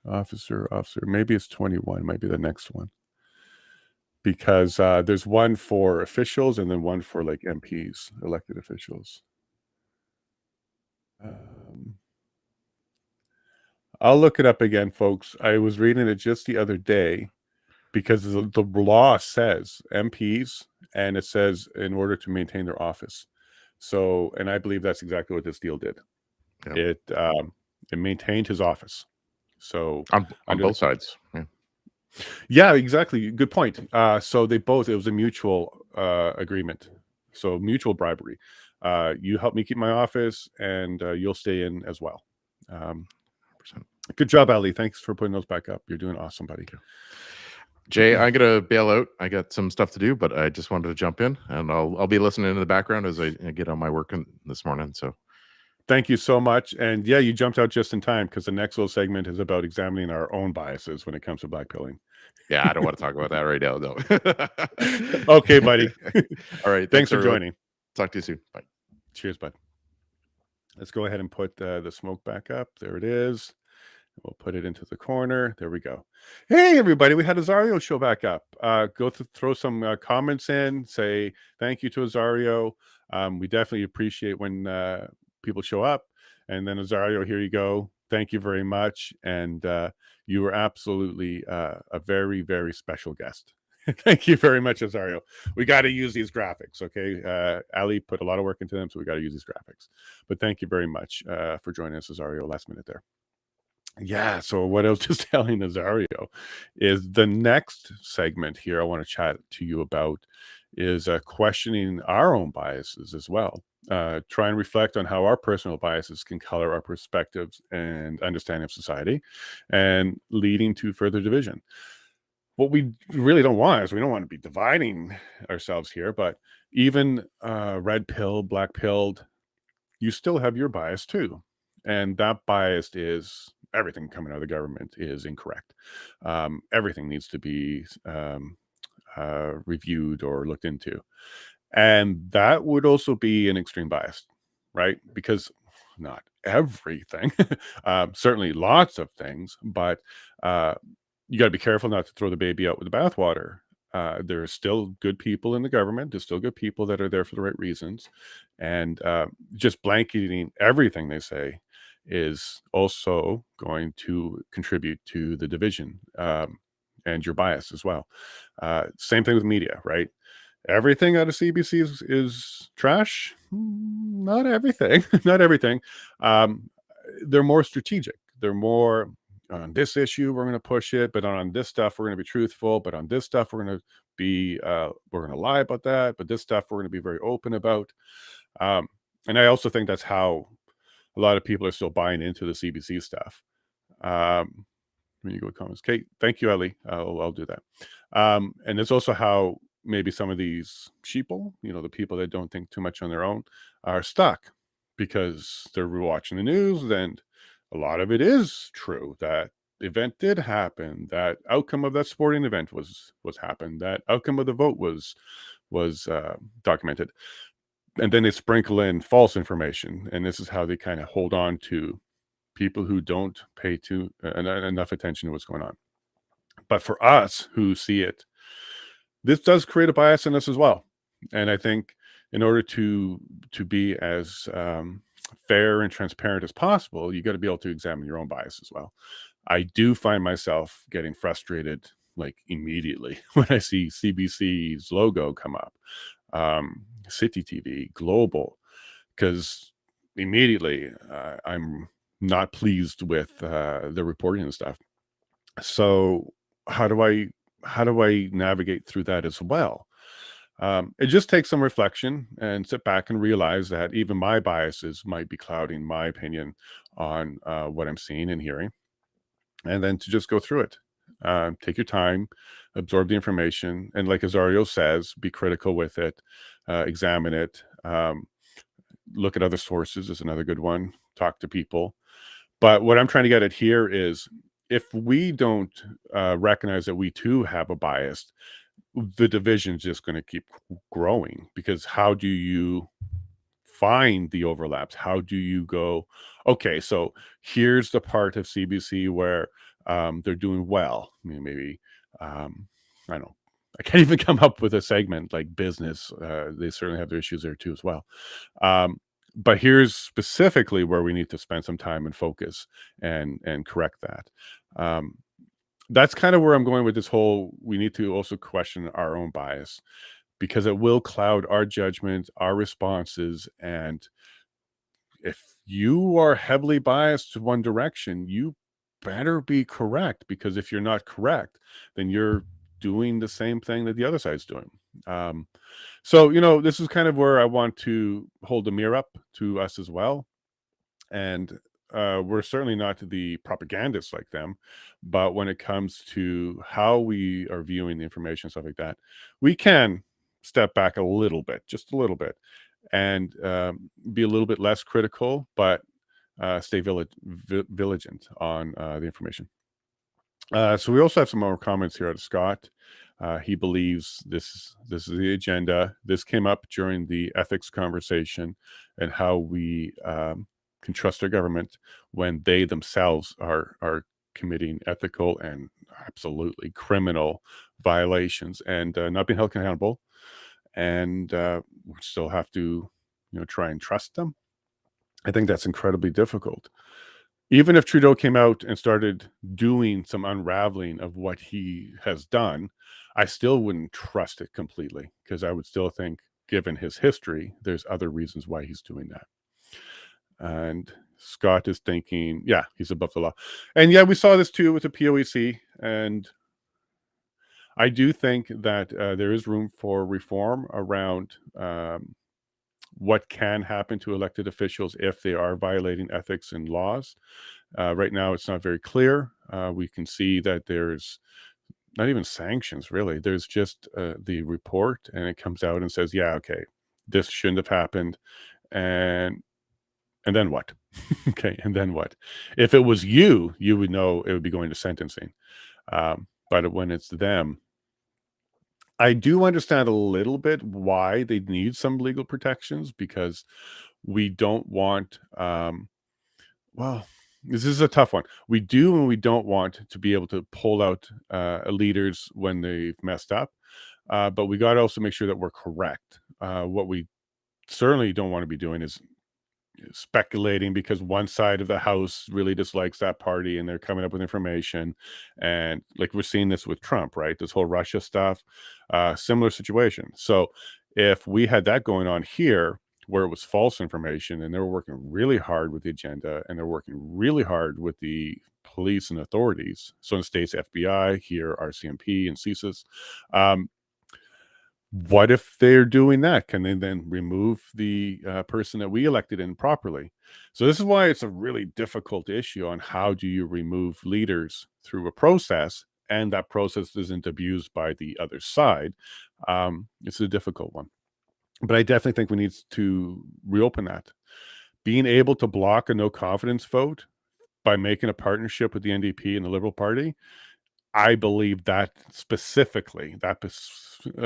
Officer, maybe it's 21, might be the next one, because there's one for officials and then one for like MPs, elected officials. I'll look it up again, folks. I was reading it just the other day, because the law says MPs, and it says in order to maintain their office. So, and I believe that's exactly what this deal did. Yeah. It maintained his office. So On under the both sides. Yeah. Yeah, exactly. Good point. So they both, it was a mutual agreement. So mutual bribery. You help me keep my office, and you'll stay in as well. Um, 100%. good job, Ali. Thanks for putting those back up. You're doing awesome, buddy. Okay. Jay, I gotta bail out. I got some stuff to do, but I just wanted to jump in, and I'll be listening in the background as I get on my work this morning. So Thank you so much. And yeah, you jumped out just in time, because the next little segment is about examining our own biases when it comes to blackpilling. yeah, I don't want to talk about that right now, though. Okay, buddy. All right. Thanks Thanks, for everyone. joining. Talk to you soon. Bye. Cheers, bud. Let's go ahead and put the smoke back up. There it is. We'll put it into the corner. There we go. Hey, everybody. We had Azario show back up. Throw some comments in. Say thank you to Azario. We definitely appreciate when people show up. And then Azario, here you go. Thank you very much. And you were absolutely a very, very special guest. Thank you very much, Azario. We got to use these graphics, okay? Ali put a lot of work into them, so we got to use these graphics. But thank you very much for joining us, Azario, last minute there. Yeah, so what I was just telling Nazario is the next segment here I want to chat to you about is questioning our own biases as well. Try and reflect on how our personal biases can color our perspectives and understanding of society and leading to further division. What we really don't want is we don't want to be dividing ourselves here, but even red pill, black pilled, you still have your bias too. And that bias is everything coming out of the government is incorrect. Everything needs to be reviewed or looked into. And that would also be an extreme bias, right? Because not everything, certainly lots of things, but uh, you got to be careful not to throw the baby out with the bathwater. There are still good people in the government. There's still good people that are there for the right reasons. And just blanketing everything they say is also going to contribute to the division and your bias as well. Same thing with media, right? Everything out of CBC is trash. Not everything, not everything. Um, they're more strategic. They're more on this issue we're going to push it, but on this stuff we're going to be truthful. But on this stuff we're going to lie about that. But this stuff we're going to be very open about. Um, and I also think that's how a lot of people are still buying into the CBC stuff. Um, when you go with comments, Kate, thank you, Ellie. I'll do that. And it's also how maybe some of these sheeple, the people that don't think too much on their own, are stuck because they're watching the news, and a lot of it is true. That event did happen. That outcome of that sporting event was happened. That outcome of the vote was documented. And then they sprinkle in false information, and this is how they kind of hold on to people who don't pay enough attention to what's going on. But for us who see it, this does create a bias in us as well. And I think in order to be as fair and transparent as possible, you got to be able to examine your own bias as well. I do find myself getting frustrated like immediately when I see CBC's logo come up, City TV, Global, because immediately I'm not pleased with the reporting and stuff. So how do I navigate through that as well? It just takes some reflection and sit back and realize that even my biases might be clouding my opinion on what I'm seeing and hearing, and then to just go through it. Take your time, absorb the information, and like Azario says, be critical with it, examine it, look at other sources is another good one, talk to people. But what I'm trying to get at here is if we don't recognize that we too have a bias, the division is just going to keep growing, because how do you find the overlaps? How do you go, okay, so here's the part of CBC where they're doing well. I mean, maybe, I don't know. I can't even come up with a segment like business. They certainly have their issues there too as well. But here's specifically where we need to spend some time and focus and correct that. That's kind of where I'm going with this whole, we need to also question our own bias, because it will cloud our judgment, our responses. And if you are heavily biased to one direction, you better be correct, because if you're not correct, then you're doing the same thing that the other side's doing. So, this is kind of where I want to hold the mirror up to us as well. And we're certainly not the propagandists like them, but when it comes to how we are viewing the information, stuff like that, we can step back a little bit, just a little bit, and be a little bit less critical, but stay vigilant on the information. So we also have some more comments here out of Scott. He believes this is the agenda. This came up during the ethics conversation and how we can trust their government when they themselves are committing ethical and absolutely criminal violations and not being held accountable. And we still have to, try and trust them. I think that's incredibly difficult. Even if Trudeau came out and started doing some unraveling of what he has done, I still wouldn't trust it completely because I would still think, given his history, there's other reasons why he's doing that. And Scott is thinking, yeah, he's above the law. And yeah, we saw this too with the POEC. And I do think that there is room for reform around what can happen to elected officials if they are violating ethics and laws. Right now, it's not very clear. We can see that there's not even sanctions, really. There's just the report, and it comes out and says, "Yeah, okay, this shouldn't have happened," and and then what? Okay, and then what? If it was you, you would know it would be going to sentencing. But when it's them, I do understand a little bit why they need some legal protections because we don't want well, this is a tough one. We do and we don't want to be able to pull out leaders when they've messed up, but we got to also make sure that we're correct. What we certainly don't want to be doing is speculating because one side of the house really dislikes that party and they're coming up with information. And like we're seeing this with Trump, right? This whole Russia stuff, similar situation. So if we had that going on here, where it was false information and they were working really hard with the agenda and they're working really hard with the police and authorities. So in the States, FBI, here, RCMP and CSIS. What if they're doing that? Can they then remove the person that we elected in properly? So this is why it's a really difficult issue on how do you remove leaders through a process and that process isn't abused by the other side. It's a difficult one. But I definitely think we need to reopen that. Being able to block a no confidence vote by making a partnership with the NDP and the Liberal Party, I believe that specifically,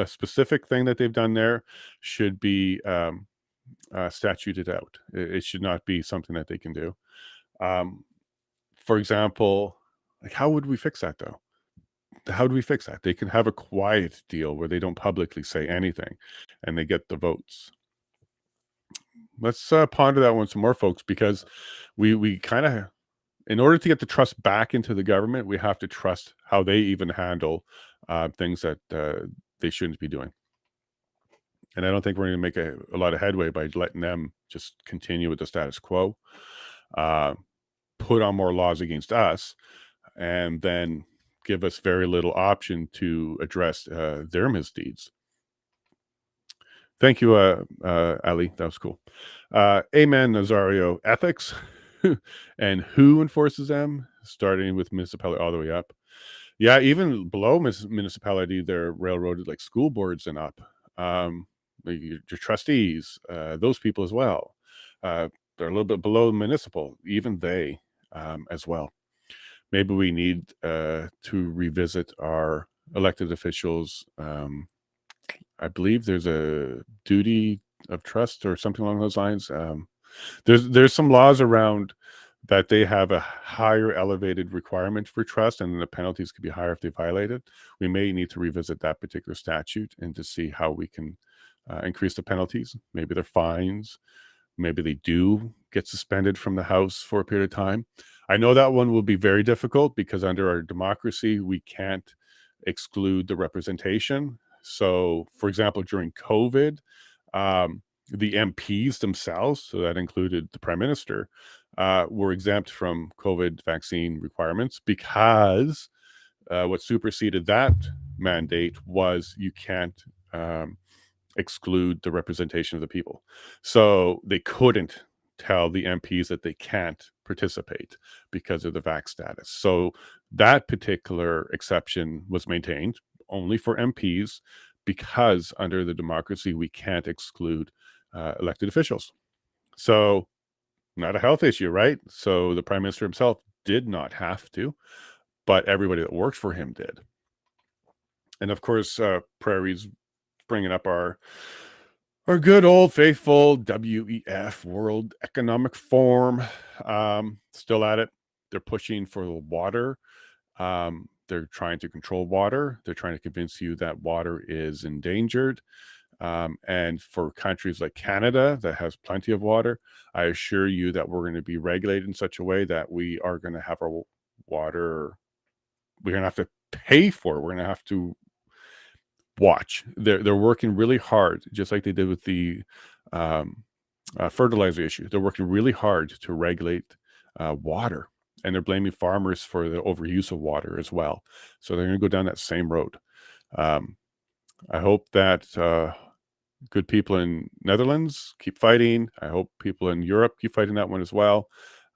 specific thing that they've done there should be statuted out. It should not be something that they can do. Um, for example, like how would we fix that though? How do we fix that? They can have a quiet deal where they don't publicly say anything and they get the votes. Let's ponder that one some more, folks, because we kind of, in order to get the trust back into the government, we have to trust how they even handle things that they shouldn't be doing. And I don't think we're going to make a lot of headway by letting them just continue with the status quo, uh, put on more laws against us, and then give us very little option to address their misdeeds. Thank you, Ali. That was cool. Amen, Nazario. Ethics and who enforces them, starting with municipality all the way up. Yeah, even below municipality, they're railroaded like school boards and up. Like your trustees, those people as well. They're a little bit below municipal, even they as well. Maybe we need to revisit our elected officials. I believe there's a duty of trust or something along those lines. There's some laws around that they have a higher elevated requirement for trust, and the penalties could be higher if they violate it. We may need to revisit that particular statute and to see how we can increase the penalties. Maybe they're fines. Maybe they do get suspended from the House for a period of time. I know that one will be very difficult because under our democracy, we can't exclude the representation. So, for example, during COVID, the MPs themselves, so that included the prime minister, were exempt from COVID vaccine requirements because what superseded that mandate was you can't exclude the representation of the people. So they couldn't tell the MPs that they can't participate because of the vax status. So that particular exception was maintained only for MPs because under the democracy, we can't exclude elected officials. So not a health issue, right? So the prime minister himself did not have to, but everybody that worked for him did. And of course, Prairie's bringing up our Our good old faithful WEF, World Economic Forum, still at it. They're pushing for the water. They're trying to control water. They're trying to convince you that water is endangered. And for countries like Canada that has plenty of water, I assure you that we're going to be regulated in such a way that we are going to have our water. We're going to have to pay for it. We're going to have to watch. They're working really hard, just like they did with the um, fertilizer issue. They're working really hard to regulate water, and they're blaming farmers for the overuse of water as well. So they're going to go down that same road. Um, I hope that good people in Netherlands keep fighting. I hope people in Europe keep fighting that one as well,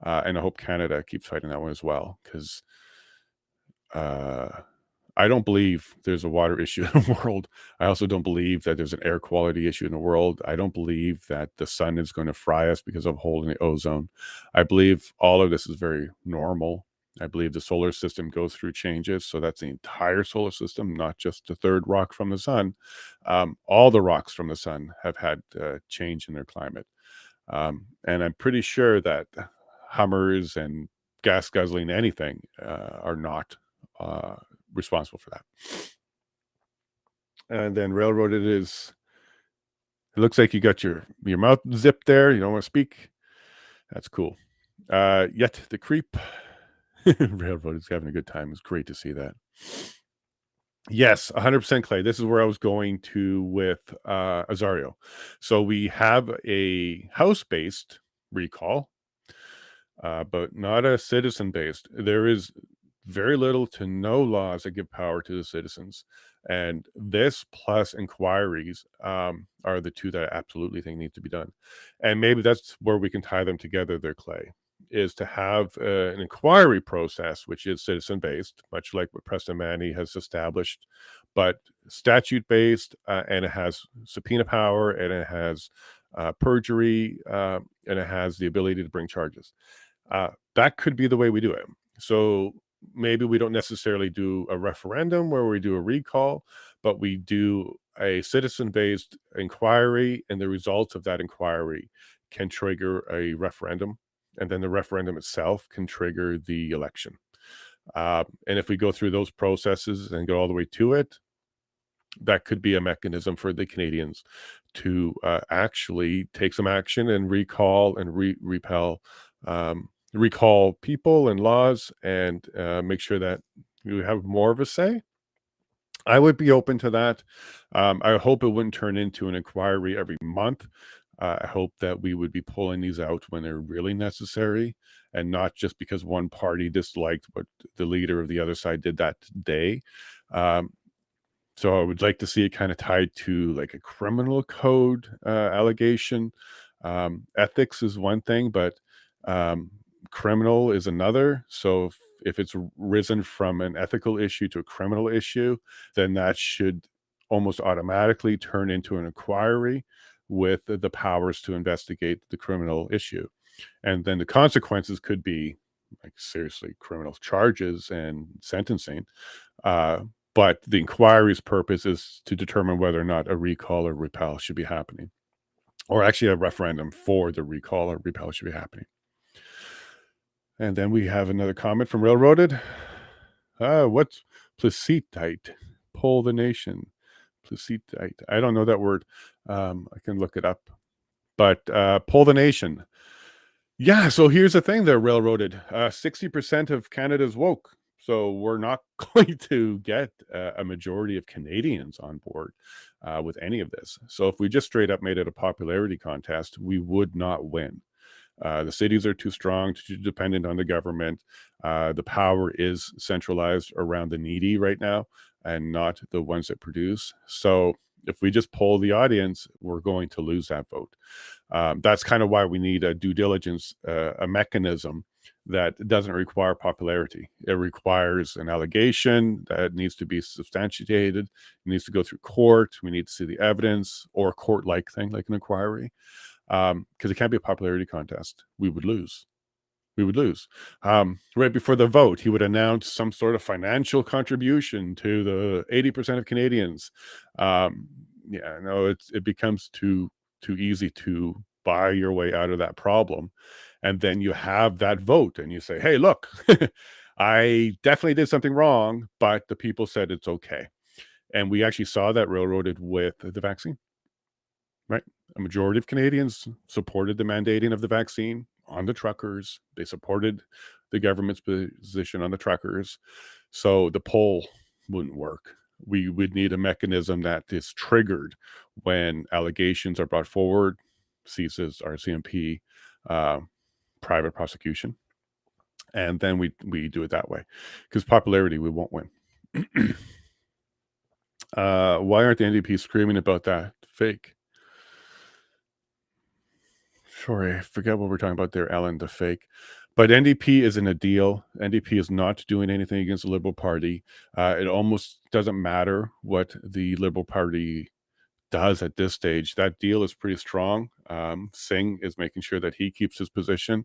and I hope Canada keeps fighting that one as well, because uh, I don't believe there's a water issue in the world. I also don't believe that there's an air quality issue in the world. I don't believe that the sun is going to fry us because of a hole in the ozone. I believe all of this is very normal. I believe the solar system goes through changes. So that's the entire solar system, not just the third rock from the sun. All the rocks from the sun have had change in their climate. And I'm pretty sure that Hummers and gas guzzling anything are not uh, responsible for that. And then railroaded is, it looks like you got your mouth zipped there. You don't want to speak. That's cool. Yet the creep. Railroad is having a good time. It's great to see that. Yes, 100% Clay. This is where I was going to with Azario. So we have a house-based recall, but not a citizen-based. There is very little to no laws that give power to the citizens. And this plus inquiries are the two that I absolutely think need to be done. And maybe that's where we can tie them together there, Clay, is to have an inquiry process, which is citizen based, much like what Preston Manny has established, but statute based, and it has subpoena power, and it has perjury, and it has the ability to bring charges. That could be the way we do it. So maybe we don't necessarily do a referendum where we do a recall, but we do a citizen-based inquiry, and the results of that inquiry can trigger a referendum, and then the referendum itself can trigger the election. And if we go through those processes and go all the way to it, that could be a mechanism for the Canadians to actually take some action and recall and repel recall people and laws, and make sure that you have more of a say. I would be open to that. I hope it wouldn't turn into an inquiry every month. I hope that we would be pulling these out when they're really necessary, and not just because one party disliked what the leader of the other side did that day. Um, so I would like to see it kind of tied to like a criminal code allegation. Ethics is one thing, but um, criminal is another. So if it's risen from an ethical issue to a criminal issue, then that should almost automatically turn into an inquiry with the powers to investigate the criminal issue. And then the consequences could be like seriously criminal charges and sentencing. Uh, but the inquiry's purpose is to determine whether or not a recall or repel should be happening, or actually a referendum for the recall or repel should be happening. And then we have another comment from Railroaded. What's placetite? Pull the nation. Placetite. I don't know that word. I can look it up. But pull the nation. Yeah, so here's the thing there, Railroaded. 60% of Canada's woke. So we're not going to get a majority of Canadians on board with any of this. So if we just straight up made it a popularity contest, we would not win. The cities are too strong, too dependent on the government. The power is centralized around the needy right now and not the ones that produce. So if we just poll the audience, we're going to lose that vote. That's kind of why we need a due diligence, a mechanism that doesn't require popularity. It requires an allegation that needs to be substantiated. It needs to go through court. We need to see the evidence, or a court-like thing like an inquiry, because it can't be a popularity contest. We would lose. We would lose. Right before the vote, he would announce some sort of financial contribution to the 80% of Canadians. Yeah, no, it becomes too too easy to buy your way out of that problem. And then you have that vote and you say, hey, look, I definitely did something wrong, but the people said it's okay. And we actually saw that railroaded with the vaccine, right? A majority of Canadians supported the mandating of the vaccine on the truckers. They supported the government's position on the truckers. So the poll wouldn't work. We would need a mechanism that is triggered when allegations are brought forward, ceases RCMP, private prosecution, and then we do it that way. Because popularity, we won't win. Why aren't the NDP screaming about that? Fake. Sorry, I forget what we're talking about there, Alan, the fake. But NDP is in a deal. NDP is not doing anything against the Liberal Party. It almost doesn't matter what the Liberal Party does at this stage. That deal is pretty strong. Singh is making sure that he keeps his position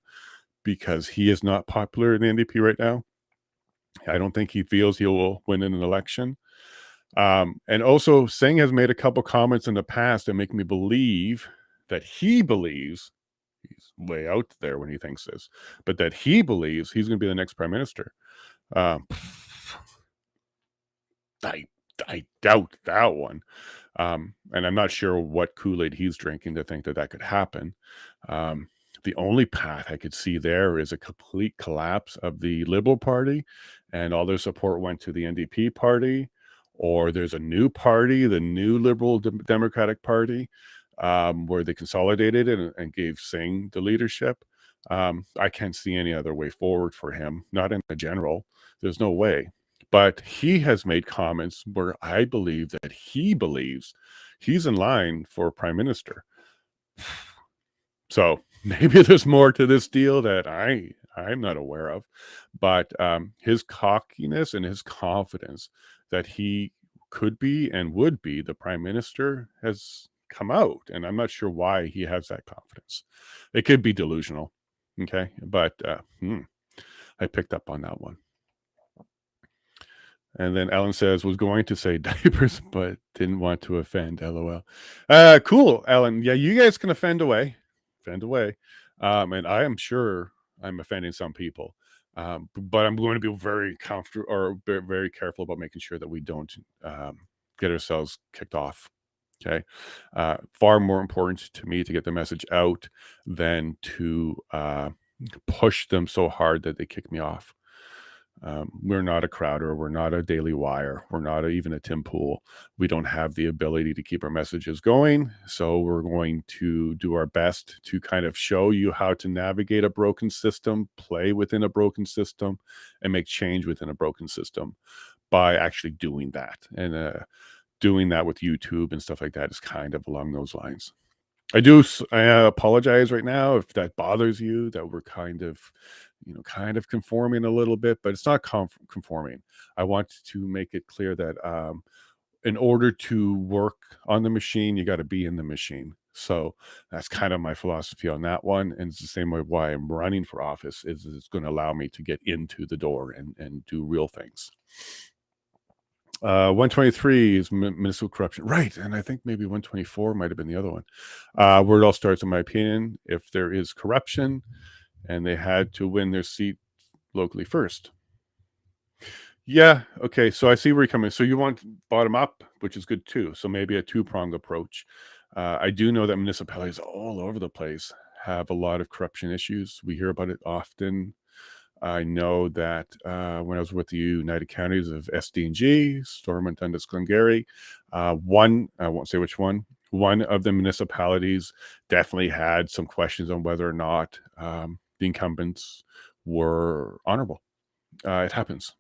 because he is not popular in the NDP right now. I don't think he feels he will win in an election. And also, Singh has made a couple comments in the past that make me believe that he believes he's way out there when he thinks this, but that he believes he's going to be the next prime minister. Um, I doubt that one. And I'm not sure what Kool-Aid he's drinking to think that that could happen. The only path I could see there is a complete collapse of the Liberal Party and all their support went to the NDP party, or there's a new party, the new Liberal Democratic Party, where they consolidated and gave Singh the leadership. I can't see any other way forward for him, not in the general. There's no way. But he has made comments where I believe that he believes he's in line for prime minister. So maybe there's more to this deal that I'm not aware of. But his cockiness and his confidence that he could be and would be the prime minister has come out. And I'm not sure why he has that confidence. It could be delusional. Okay. But I picked up on that one. And then Alan says, was going to say diapers, but didn't want to offend. LOL. Cool, Alan. Yeah, you guys can offend away. Offend away. And I am sure I'm offending some people. But I'm going to be very comfortable or very careful about making sure that we don't get ourselves kicked off. Okay. Far more important to me to get the message out than to push them so hard that they kick me off. We're not a Crowder. We're not a Daily Wire. We're not even a Tim Pool. We don't have the ability to keep our messages going. So we're going to do our best to kind of show you how to navigate a broken system, play within a broken system, and make change within a broken system by actually doing that. And doing that with YouTube and stuff like that is kind of along those lines. I apologize right now if that bothers you, that we're kind of conforming a little bit, but it's not conforming. I want to make it clear that in order to work on the machine, you got to be in the machine. So that's kind of my philosophy on that one. And it's the same way why I'm running for office is it's going to allow me to get into the door and do real things. 123 is municipal corruption. Right. And I think maybe 124 might have been the other one. Where it all starts, in my opinion, if there is corruption and they had to win their seat locally first. Yeah. Okay. So I see where you're coming. So you want bottom up, which is good too. So maybe a two-pronged approach. I do know that municipalities all over the place have a lot of corruption issues. We hear about it often. I know that when I was with the United Counties of SD&G, Stormont, Dundas, Glengarry, one, I won't say which one of the municipalities definitely had some questions on whether or not the incumbents were honorable. It happens.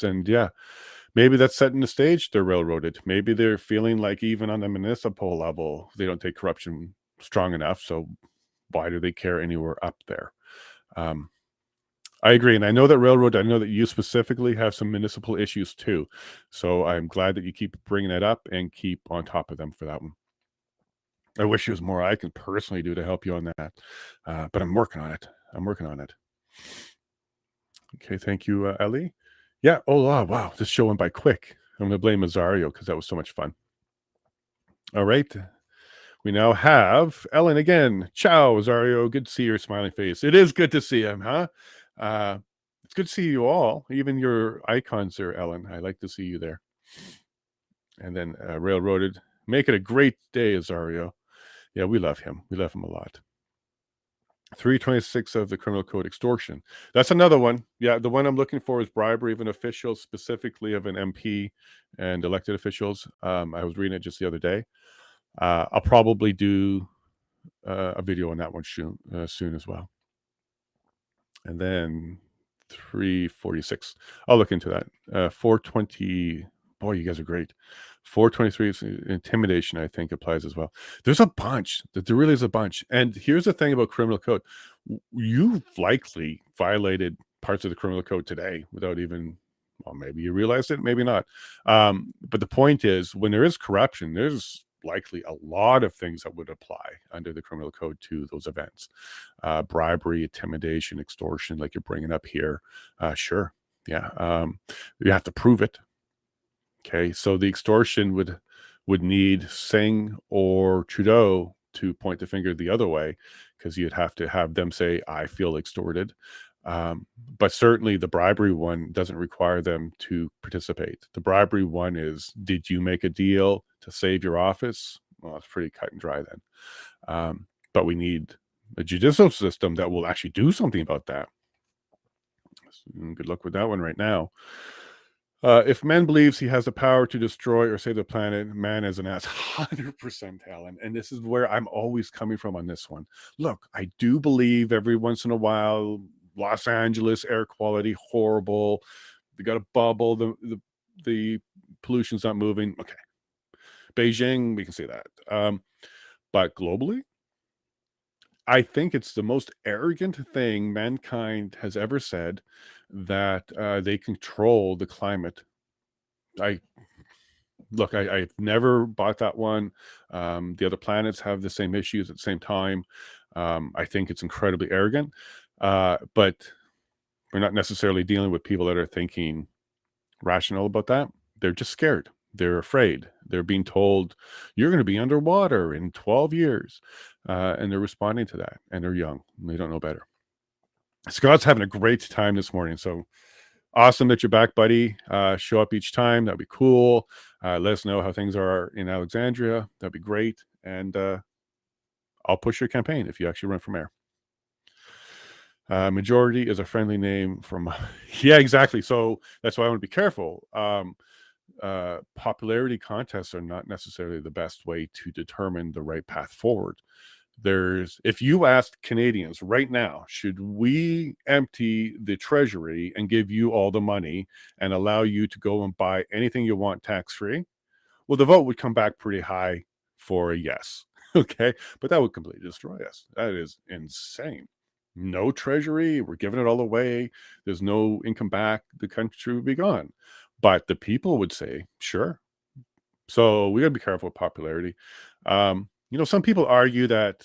And yeah, maybe that's setting the stage. They're railroaded. Maybe they're feeling like even on the municipal level, they don't take corruption strong enough. So why do they care anywhere up there? I agree. And I know that you specifically have some municipal issues too. So I'm glad that you keep bringing it up and keep on top of them for that one. I wish there was more I can personally do to help you on that. But I'm working on it. Okay. Thank you, Ellie. Yeah. Oh, wow. This show went by quick. I'm going to blame Azario because that was so much fun. All right. We now have Ellen again. Ciao, Zario. Good to see your smiling face. It is good to see him, huh? It's good to see you all, even your icons there, Ellen. I like to see you there. And then Railroaded. Make it a great day, Zario. Yeah, we love him. We love him a lot. 326 of the Criminal Code, extortion. That's another one. Yeah, the one I'm looking for is bribery of an official, specifically of an MP and elected officials. I was reading it just the other day. I'll probably do a video on that one soon as well. And then 346. I'll look into that. 420. Boy, you guys are great. 423 is intimidation, I think, applies as well. There's a bunch. There really is a bunch. And here's the thing about criminal code. You've likely violated parts of the criminal code today without even, well, maybe you realized it, maybe not. But the point is, when there is corruption, there's likely a lot of things that would apply under the criminal code to those events. Bribery, intimidation, extortion, like you're bringing up here. Sure. Yeah. You have to prove it. Okay. So the extortion would need Singh or Trudeau to point the finger the other way, because you'd have to have them say, I feel extorted. But certainly the bribery one doesn't require them to participate. The bribery one is, did you make a deal to save your office? Well, it's pretty cut and dry then. But we need a judicial system that will actually do something about that. Good luck with that one right now. If man believes he has the power to destroy or save the planet, man is an ass. 100%, Alan. And this is where I'm always coming from on this one. Look, I do believe every once in a while, Los Angeles air quality horrible. They got a bubble. The pollution's not moving. Okay, Beijing, we can say that. But globally, I think it's the most arrogant thing mankind has ever said, that they control the climate. I've never bought that one. The other planets have the same issues at the same time. I think it's incredibly arrogant. But we're not necessarily dealing with people that are thinking rational about that. They're just scared. They're afraid. They're being told, you're going to be underwater in 12 years. And they're responding to that. And they're young. And they don't know better. Scott's having a great time this morning. So awesome that you're back, buddy. Show up each time. That'd be cool. Let us know how things are in Alexandria. That'd be great. And I'll push your campaign if you actually run for mayor. Majority is a friendly name from yeah, exactly. So that's why I want to be careful. Popularity contests are not necessarily the best way to determine the right path forward. If you asked Canadians right now, should we empty the treasury and give you all the money and allow you to go and buy anything you want tax-free? Well, the vote would come back pretty high for a yes. Okay. But that would completely destroy us. That is insane. No treasury. We're giving it all away. There's no income back. The country would be gone. But the people would say, sure. So we got to be careful with popularity. Some people argue that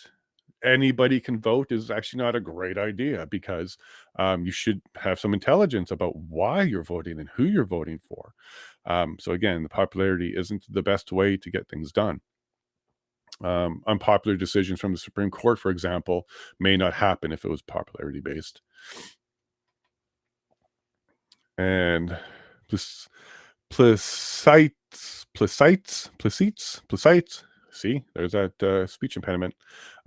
anybody can vote is actually not a great idea, because you should have some intelligence about why you're voting and who you're voting for. So again, the popularity isn't the best way to get things done. Unpopular decisions from the Supreme Court, for example, may not happen if it was popularity based. And Placites. See, there's that speech impediment.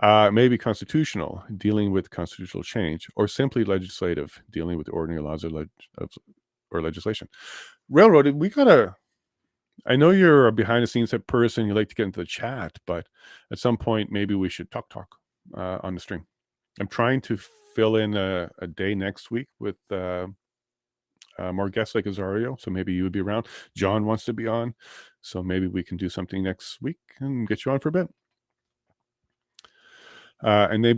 May be constitutional, dealing with constitutional change, or simply legislative, dealing with ordinary laws or legislation. Railroad, I know you're a behind the scenes type person. You like to get into the chat, but at some point, maybe we should talk on the stream. I'm trying to fill in a day next week with more guests like Azario, so maybe you would be around. John wants to be on, so maybe we can do something next week and get you on for a bit. And they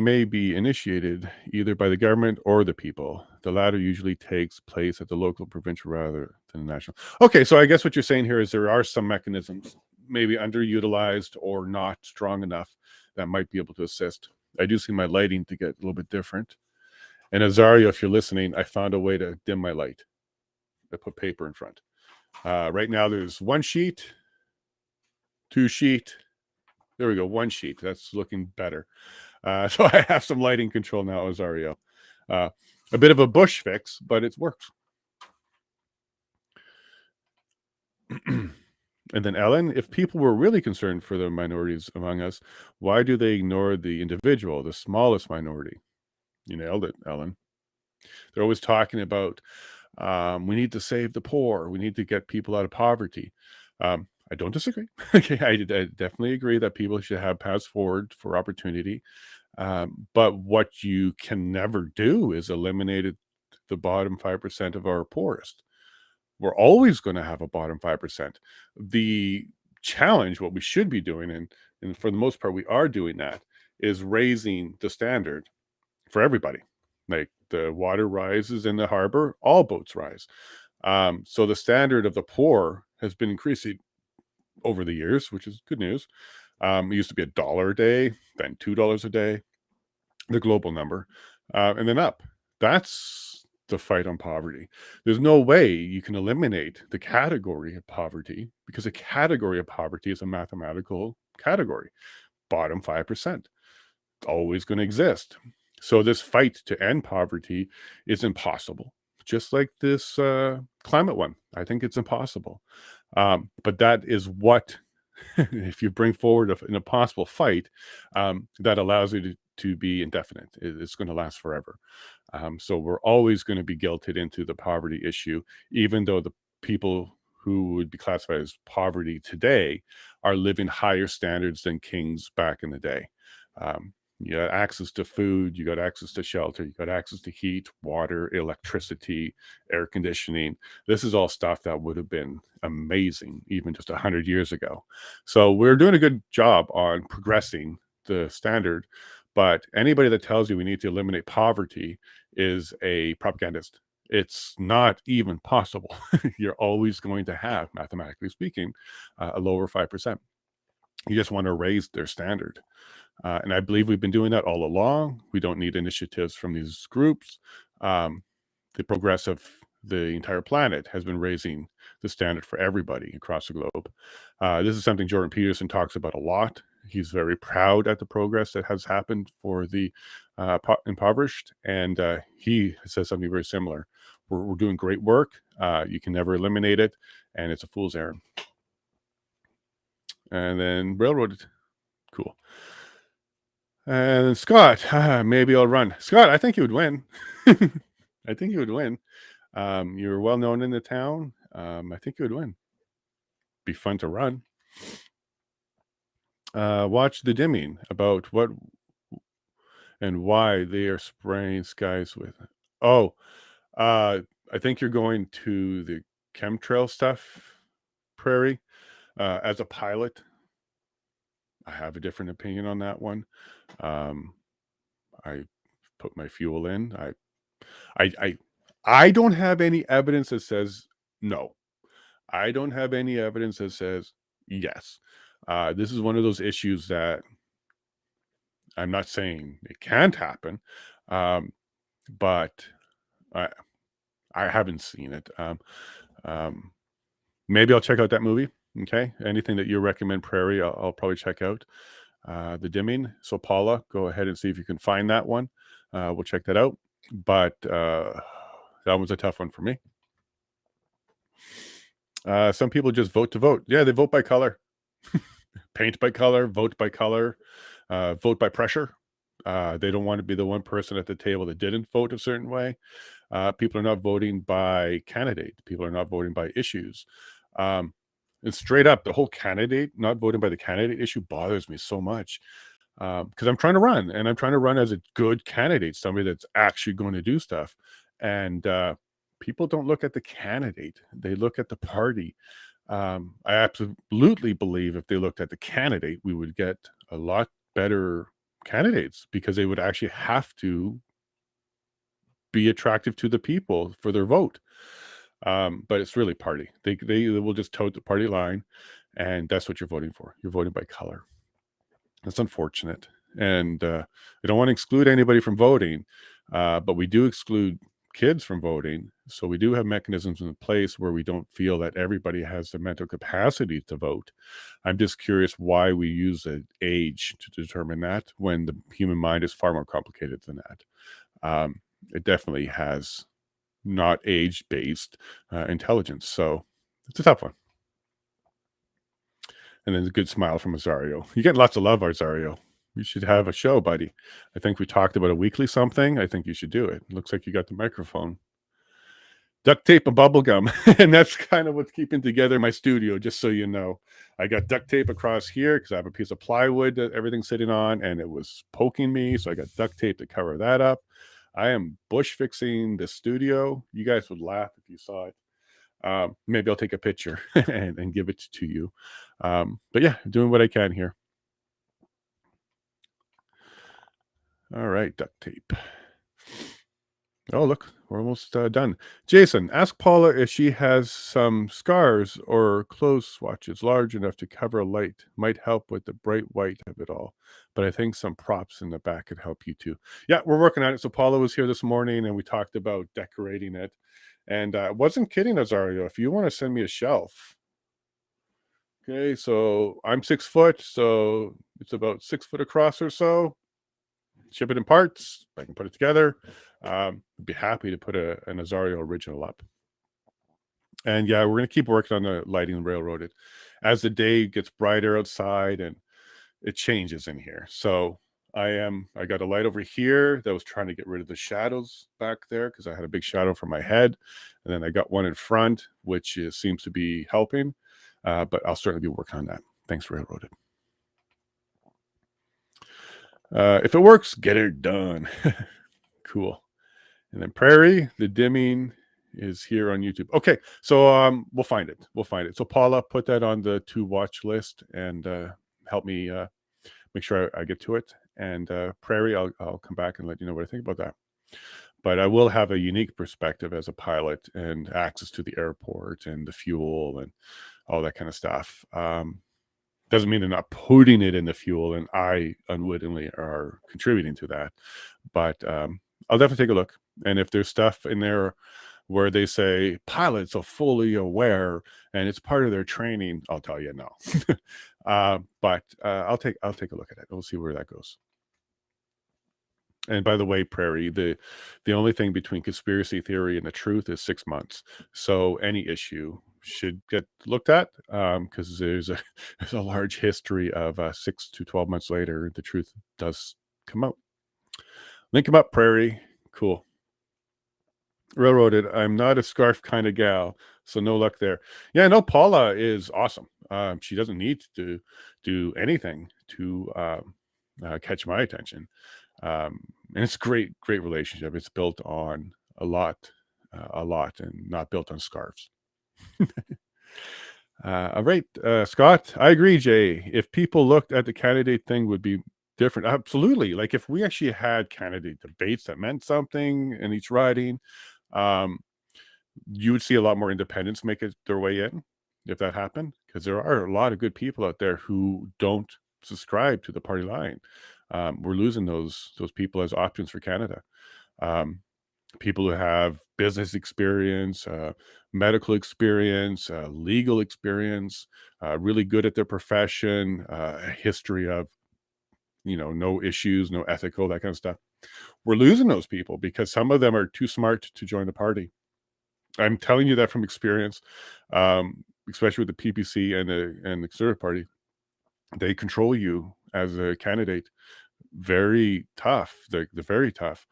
may be initiated either by the government or the people. The latter usually takes place at the local, provincial, rather than the national. Okay, so I guess what you're saying here is there are some mechanisms, maybe underutilized or not strong enough, that might be able to assist. I do see my lighting to get a little bit different. And Azario, if you're listening, I found a way to dim my light. I put paper in front. Right now there's 1 sheet, 2 sheet, There we go. One sheet. That's looking better. So I have some lighting control now, Ozario. A bit of a bush fix, but it works. And then Ellen, if people were really concerned for the minorities among us, why do they ignore the individual, the smallest minority? You nailed it, Ellen. They're always talking about we need to save the poor, we need to get people out of poverty. I don't disagree. Okay, I definitely agree that people should have paths forward for opportunity. But what you can never do is eliminate the bottom 5% of our poorest. We're always going to have a bottom 5%. The challenge, what we should be doing, and for the most part, we are doing that, is raising the standard for everybody. Like the water rises in the harbor, all boats rise. So the standard of the poor has been increasing over the years, which is good news. It used to be $1 a day, then $2 a day, the global number, and then up. That's the fight on poverty. There's no way you can eliminate the category of poverty because a category of poverty is a mathematical category. Bottom 5%. Always going to exist. So this fight to end poverty is impossible. Just like this climate one. I think it's impossible. But that is what, if you bring forward an impossible fight, that allows you to be indefinite. It's going to last forever. So we're always going to be guilted into the poverty issue, even though the people who would be classified as poverty today are living higher standards than kings back in the day. You got access to food, you got access to shelter, you got access to heat, water, electricity, air conditioning. This is all stuff that would have been amazing even just 100 years ago. So we're doing a good job on progressing the standard, but anybody that tells you we need to eliminate poverty is a propagandist. It's not even possible. You're always going to have, mathematically speaking, a lower 5%. You just want to raise their standard. And I believe we've been doing that all along. We don't need initiatives from these groups. The progress of the entire planet has been raising the standard for everybody across the globe. This is something Jordan Peterson talks about a lot. He's very proud at the progress that has happened for the impoverished, and he says something very similar. We're doing great work. You can never eliminate it, and it's a fool's errand. And then railroad, cool. And Scott, maybe I'll run. Scott, I think you would win. I think you would win. You're well known in the town. I think you would win. Be fun to run. Watch the dimming about what and why they are spraying skies with. Oh, I think you're going to the chemtrail stuff, Prairie. As a pilot, I have a different opinion on that one. I put my fuel in. I don't have any evidence that says no. I don't have any evidence that says yes. This is one of those issues that I'm not saying it can't happen, but I I haven't seen it. Maybe I'll check out that movie. Okay, anything that you recommend, Prairie, I'll probably check out. The dimming. So Paula, go ahead and see if you can find that one. We'll check that out. But that was a tough one for me. Some people just vote to vote. Yeah, they vote by color. Paint by color, vote by color, vote by pressure. They don't want to be the one person at the table that didn't vote a certain way. People are not voting by candidate. People are not voting by issues. And straight up, the whole candidate not voting by the candidate issue bothers me so much because I'm trying to run, and I'm trying to run as a good candidate, somebody that's actually going to do stuff. And people don't look at the candidate; they look at the party. I absolutely believe if they looked at the candidate, we would get a lot better candidates because they would actually have to be attractive to the people for their vote. But it's really party. They will just tote the party line, and that's what you're voting for. You're voting by color. That's unfortunate. And I don't want to exclude anybody from voting, but we do exclude kids from voting. So we do have mechanisms in place where we don't feel that everybody has the mental capacity to vote. I'm just curious why we use an age to determine that when the human mind is far more complicated than that. It definitely has not age-based intelligence. So it's a tough one. And then a good smile from Azario. You get lots of love, Azario. You should have a show, buddy. I think we talked about a weekly something. I think you should do it. Looks like you got the microphone. Duct tape and bubble gum. And that's kind of what's keeping together my studio, just so you know. I got duct tape across here because I have a piece of plywood that everything's sitting on, and it was poking me. So I got duct tape to cover that up. I am bush fixing the studio. You guys would laugh if you saw it. Maybe I'll take a picture and give it to you. But yeah, doing what I can here. All right, duct tape. Oh, look, we're almost done. Jason, ask Paula if she has some scars or clothes swatches large enough to cover a light. Might help with the bright white of it all. But I think some props in the back could help you too. Yeah, we're working on it. So Paula was here this morning and we talked about decorating it. And I wasn't kidding, Azario. If you want to send me a shelf. Okay, so I'm 6 foot, so it's about 6 foot across or so. Ship it in parts. I can put it together. I'd be happy to put an Azario original up. And yeah, we're going to keep working on the lighting railroaded as the day gets brighter outside and it changes in here. So I got a light over here that was trying to get rid of the shadows back there because I had a big shadow for my head. And then I got one in front, which seems to be helping. But I'll certainly be working on that. Thanks, Railroaded. If it works, get it done. Cool. And then Prairie, the dimming is here on YouTube. Okay, so we'll find it. We'll find it. So Paula, put that on the to watch list and help me make sure I get to it. And Prairie, I'll come back and let you know what I think about that. But I will have a unique perspective as a pilot and access to the airport and the fuel and all that kind of stuff. Doesn't mean they're not putting it in the fuel, and I unwittingly are contributing to that. But I'll definitely take a look. And if there's stuff in there where they say pilots are fully aware and it's part of their training, I'll tell you no. But I'll take a look at it. We'll see where that goes. And by the way, Prairie, the only thing between conspiracy theory and the truth is 6 months. So any issue should get looked at because there's a large history of 6 to 12 months later, the truth does come out. Link them up, Prairie. Cool. Railroaded. I'm not a scarf kind of gal, so no luck there. Yeah, no, Paula is awesome. She doesn't need to do anything to catch my attention. And it's a great relationship. It's built on a lot, and not built on scarves. All right, Scott, I agree, Jay. If people looked at the candidate thing would be different. Absolutely. Like if we actually had candidate debates that meant something in each riding, you would see a lot more independents make it their way in if that happened, because there are a lot of good people out there who don't subscribe to the party line. We're losing those people as options for Canada. People who have business experience, medical experience, legal experience, really good at their profession, a history of, no issues, no ethical, that kind of stuff. We're losing those people because some of them are too smart to join the party. I'm telling you that from experience, especially with the PPC and the Conservative Party. They control you as a candidate. Very tough. They're very tough.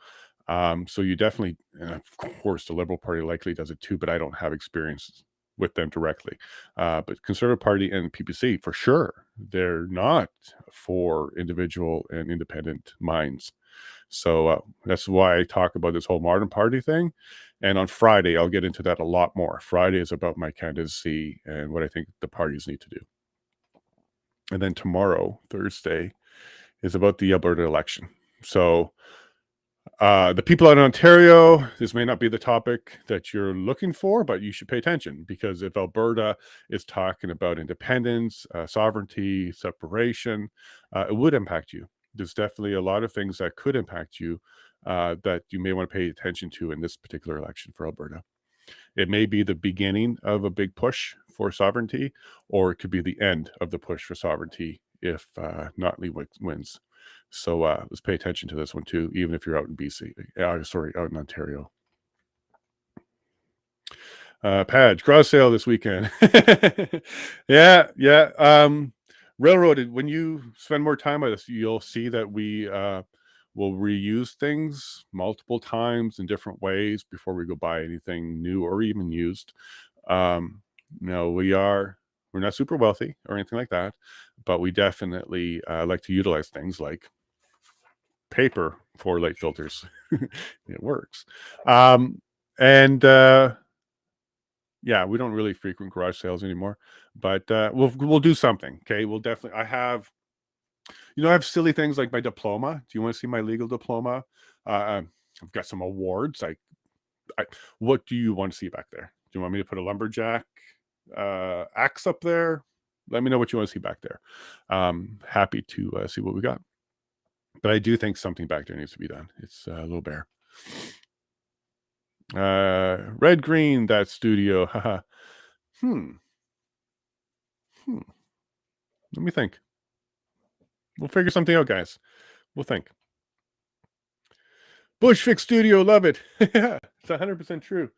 So you definitely, and of course, the Liberal Party likely does it too, but I don't have experience with them directly. But Conservative Party and PPC, for sure, they're not for individual and independent minds. So that's why I talk about this whole modern party thing. And on Friday, I'll get into that a lot more. Friday is about my candidacy and what I think the parties need to do. And then tomorrow, Thursday, is about the Alberta election. So the people out in Ontario, this may not be the topic that you're looking for, but you should pay attention, because if Alberta is talking about independence, sovereignty, separation, it would impact you. There's definitely a lot of things that could impact you that you may want to pay attention to in this particular election for Alberta. It may be the beginning of a big push for sovereignty, or it could be the end of the push for sovereignty if Notley wins. So let's pay attention to this one too, even if you're out in BC. Out in Ontario. Padge, garage sale this weekend. Yeah. Railroaded, when you spend more time with us, you'll see that we will reuse things multiple times in different ways before we go buy anything new or even used. We're not super wealthy or anything like that, but we definitely like to utilize things like paper for light filters. It works. And yeah, we don't really frequent garage sales anymore, but we'll do something. Okay, we'll definitely. I have silly things like my diploma. Do you want to see my legal diploma? I've got some awards. What do you want to see back there? Do you want me to put a lumberjack axe up there? Let me know what you want to see back there. Happy to see what we got. But I do think something back there needs to be done. It's a little bare. Red green, that studio. Haha. Let me think. We'll figure something out, guys. We'll think. Bush Fix Studio, love it. Yeah, it's 100% true.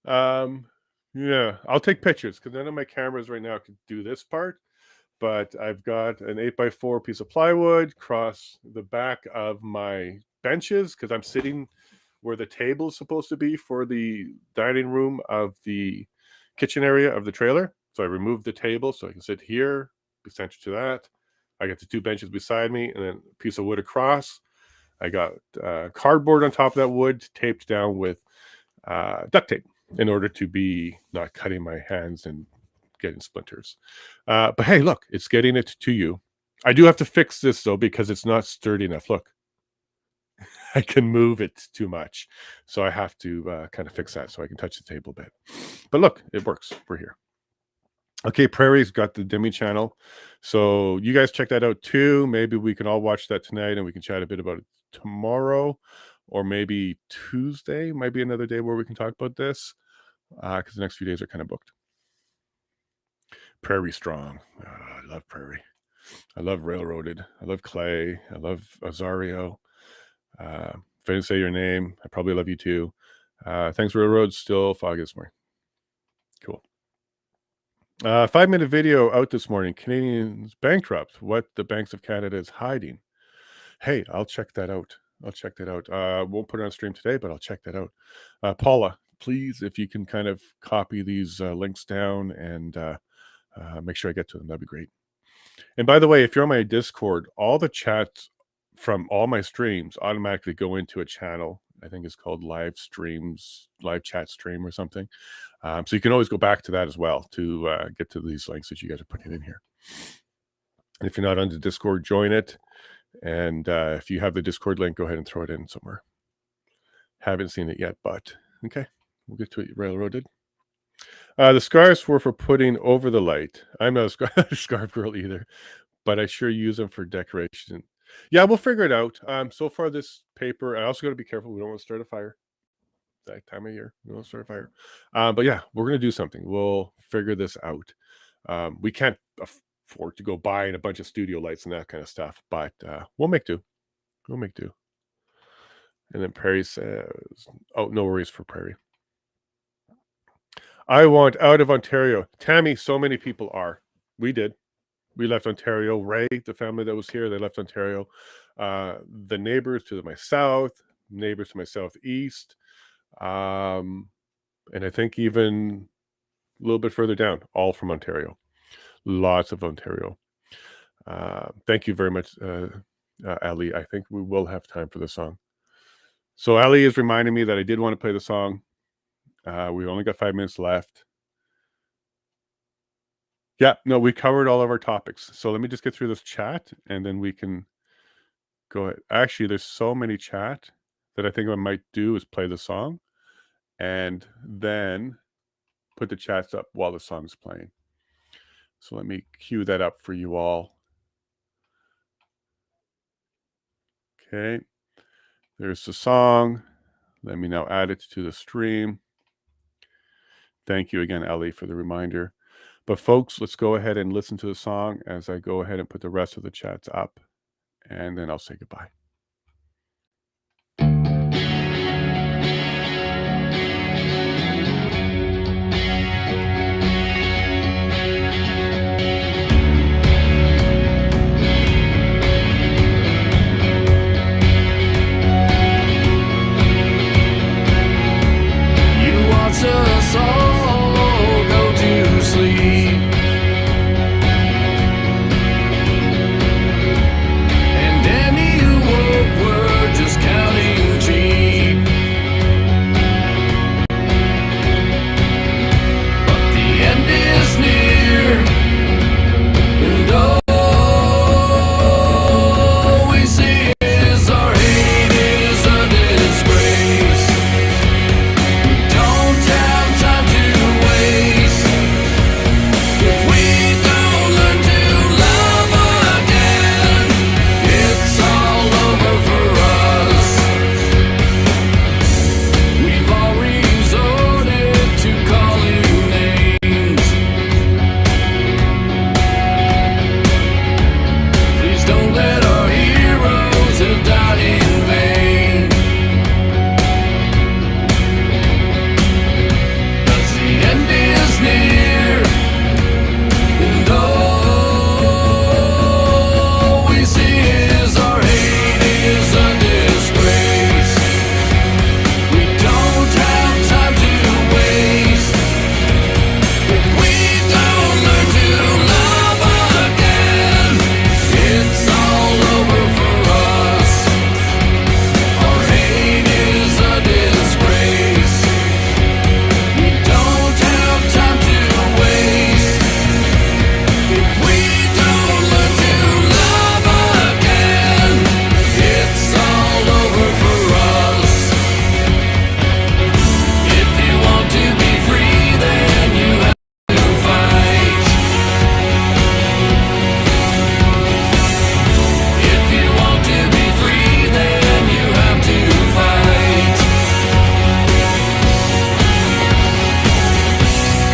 Yeah, I'll take pictures because none of my cameras right now can do this part. But I've got an 8x4 piece of plywood across the back of my benches because I'm sitting where the table is supposed to be for the dining room of the kitchen area of the trailer. So I removed the table so I can sit here, be centered to that. I got the two benches beside me and then a piece of wood across. I got cardboard on top of that wood taped down with duct tape in order to be not cutting my hands and getting splinters. But hey, look, it's getting it to you. I do have to fix this though because it's not sturdy enough. Look, I can move it too much. So I have to kind of fix that so I can touch the table a bit. But look, it works. We're here. Okay, Prairie's got the Demi channel. So you guys check that out too. Maybe we can all watch that tonight and we can chat a bit about it tomorrow. Or maybe Tuesday might be another day where we can talk about this. Because the next few days are kind of booked. Prairie Strong. I love Prairie. I love Railroaded. I love Clay. I love Azario. If I didn't say your name, I probably love you too. Thanks, Railroad. Still foggy this morning. Cool. 5-minute video out this morning. Canadians bankrupt. What the Banks of Canada is hiding. Hey, I'll check that out. Won't put it on stream today, but I'll check that out. Paula, please, if you can kind of copy these links down and make sure I get to them, that'd be great. And by the way, if you're on my Discord, all the chats from all my streams automatically go into a channel. I think it's called live chat stream or something. So you can always go back to that as well to get to these links that you guys are putting in here. And if you're not on the Discord, join it. And if you have the Discord link, go ahead and throw it in somewhere. Haven't seen it yet, but okay. We'll get to it. Railroaded. The scarves were for putting over the light. I'm not a scarf girl either, but I sure use them for decoration. Yeah, we'll figure it out. So far, this paper, I also got to be careful. We don't want to start a fire. That time of year, we don't want to start a fire. But yeah, we're going to do something. We'll figure this out. We can't afford to go buying a bunch of studio lights and that kind of stuff, but we'll make do. And then Prairie says, oh, no worries for Prairie. I want out of Ontario. Tammy, so many people are. We did. We left Ontario. Ray, the family that was here, they left Ontario. The neighbors to my south, neighbors to my southeast, and I think even a little bit further down, all from Ontario. Lots of Ontario. Thank you very much, Ali. I think we will have time for the song. So Ali is reminding me that I did want to play the song. We only got 5 minutes left. Yeah, no, we covered all of our topics. So let me just get through this chat and then we can go ahead. Actually, there's so many chat that I think what I might do is play the song and then put the chats up while the song is playing. So let me cue that up for you all. Okay. There's the song. Let me now add it to the stream. Thank you again, Ellie, for the reminder. But folks, let's go ahead and listen to the song as I go ahead and put the rest of the chats up, and then I'll say goodbye. You watch us all go to sleep, and any who woke were just counting sheep. But the end is near, and all we see is our hate is a disgrace. Don't have time to waste. If we don't learn to love again, it's all over for us. We've all resorted to calling names. Please don't let our heroes have died in vain. 'Cause the end is near, and all we see is our hate is a disgrace. We don't have time to waste. If we don't learn to love again, it's all over for us. Our hate is a disgrace. We don't have time to waste. If we don't learn to love again, it's all over for us. If you want to be free, then you have to fight. If you want to be free, then you have to fight.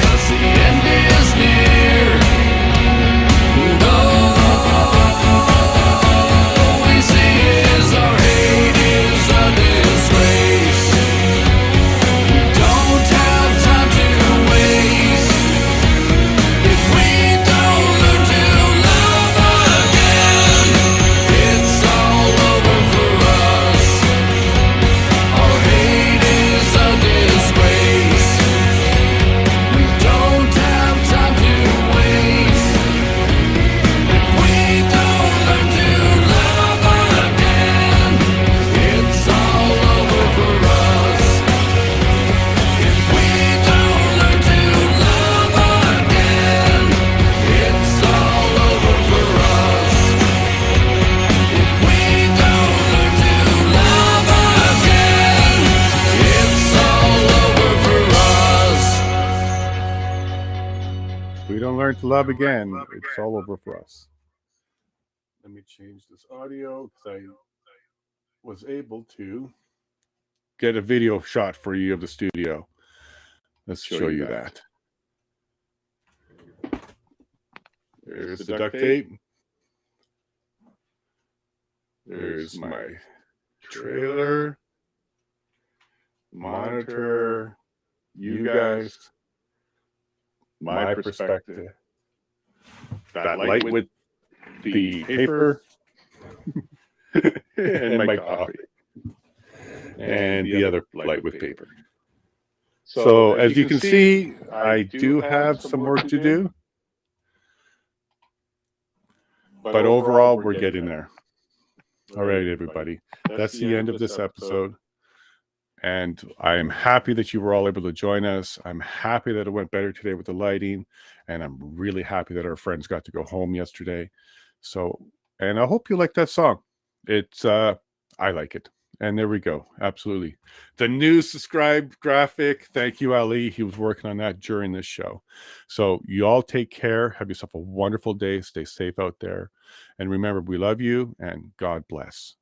'Cause the end is near, and all we see is our hate is a disgrace. We don't have time to waste. If we don't learn to love again, it's all over for us. Our hate is a disgrace. We don't have time to waste. If we don't learn to love again, it's all over for us. If we don't learn to love again, it's all over for us. If we don't learn to love again, it's all over for us. If we don't learn to love again, it's all over for us. Let me change this audio because I was able to get a video shot for you of the studio. Let's show you that. There's the duct tape. There's my trailer, monitor, you guys, my perspective, that light with the paper, and my coffee, and the other light with paper. So as you can see, I do have some work to do, but overall we're getting there. All right, everybody. That's the end of this episode. And I am happy that you were all able to join us. I'm happy that it went better today with the lighting. And I'm really happy that our friends got to go home yesterday. So, and I hope you like that song. It's, I like it. And there we go. Absolutely. The new subscribe graphic. Thank you, Ali. He was working on that during this show. So you all take care. Have yourself a wonderful day. Stay safe out there. And remember, we love you and God bless.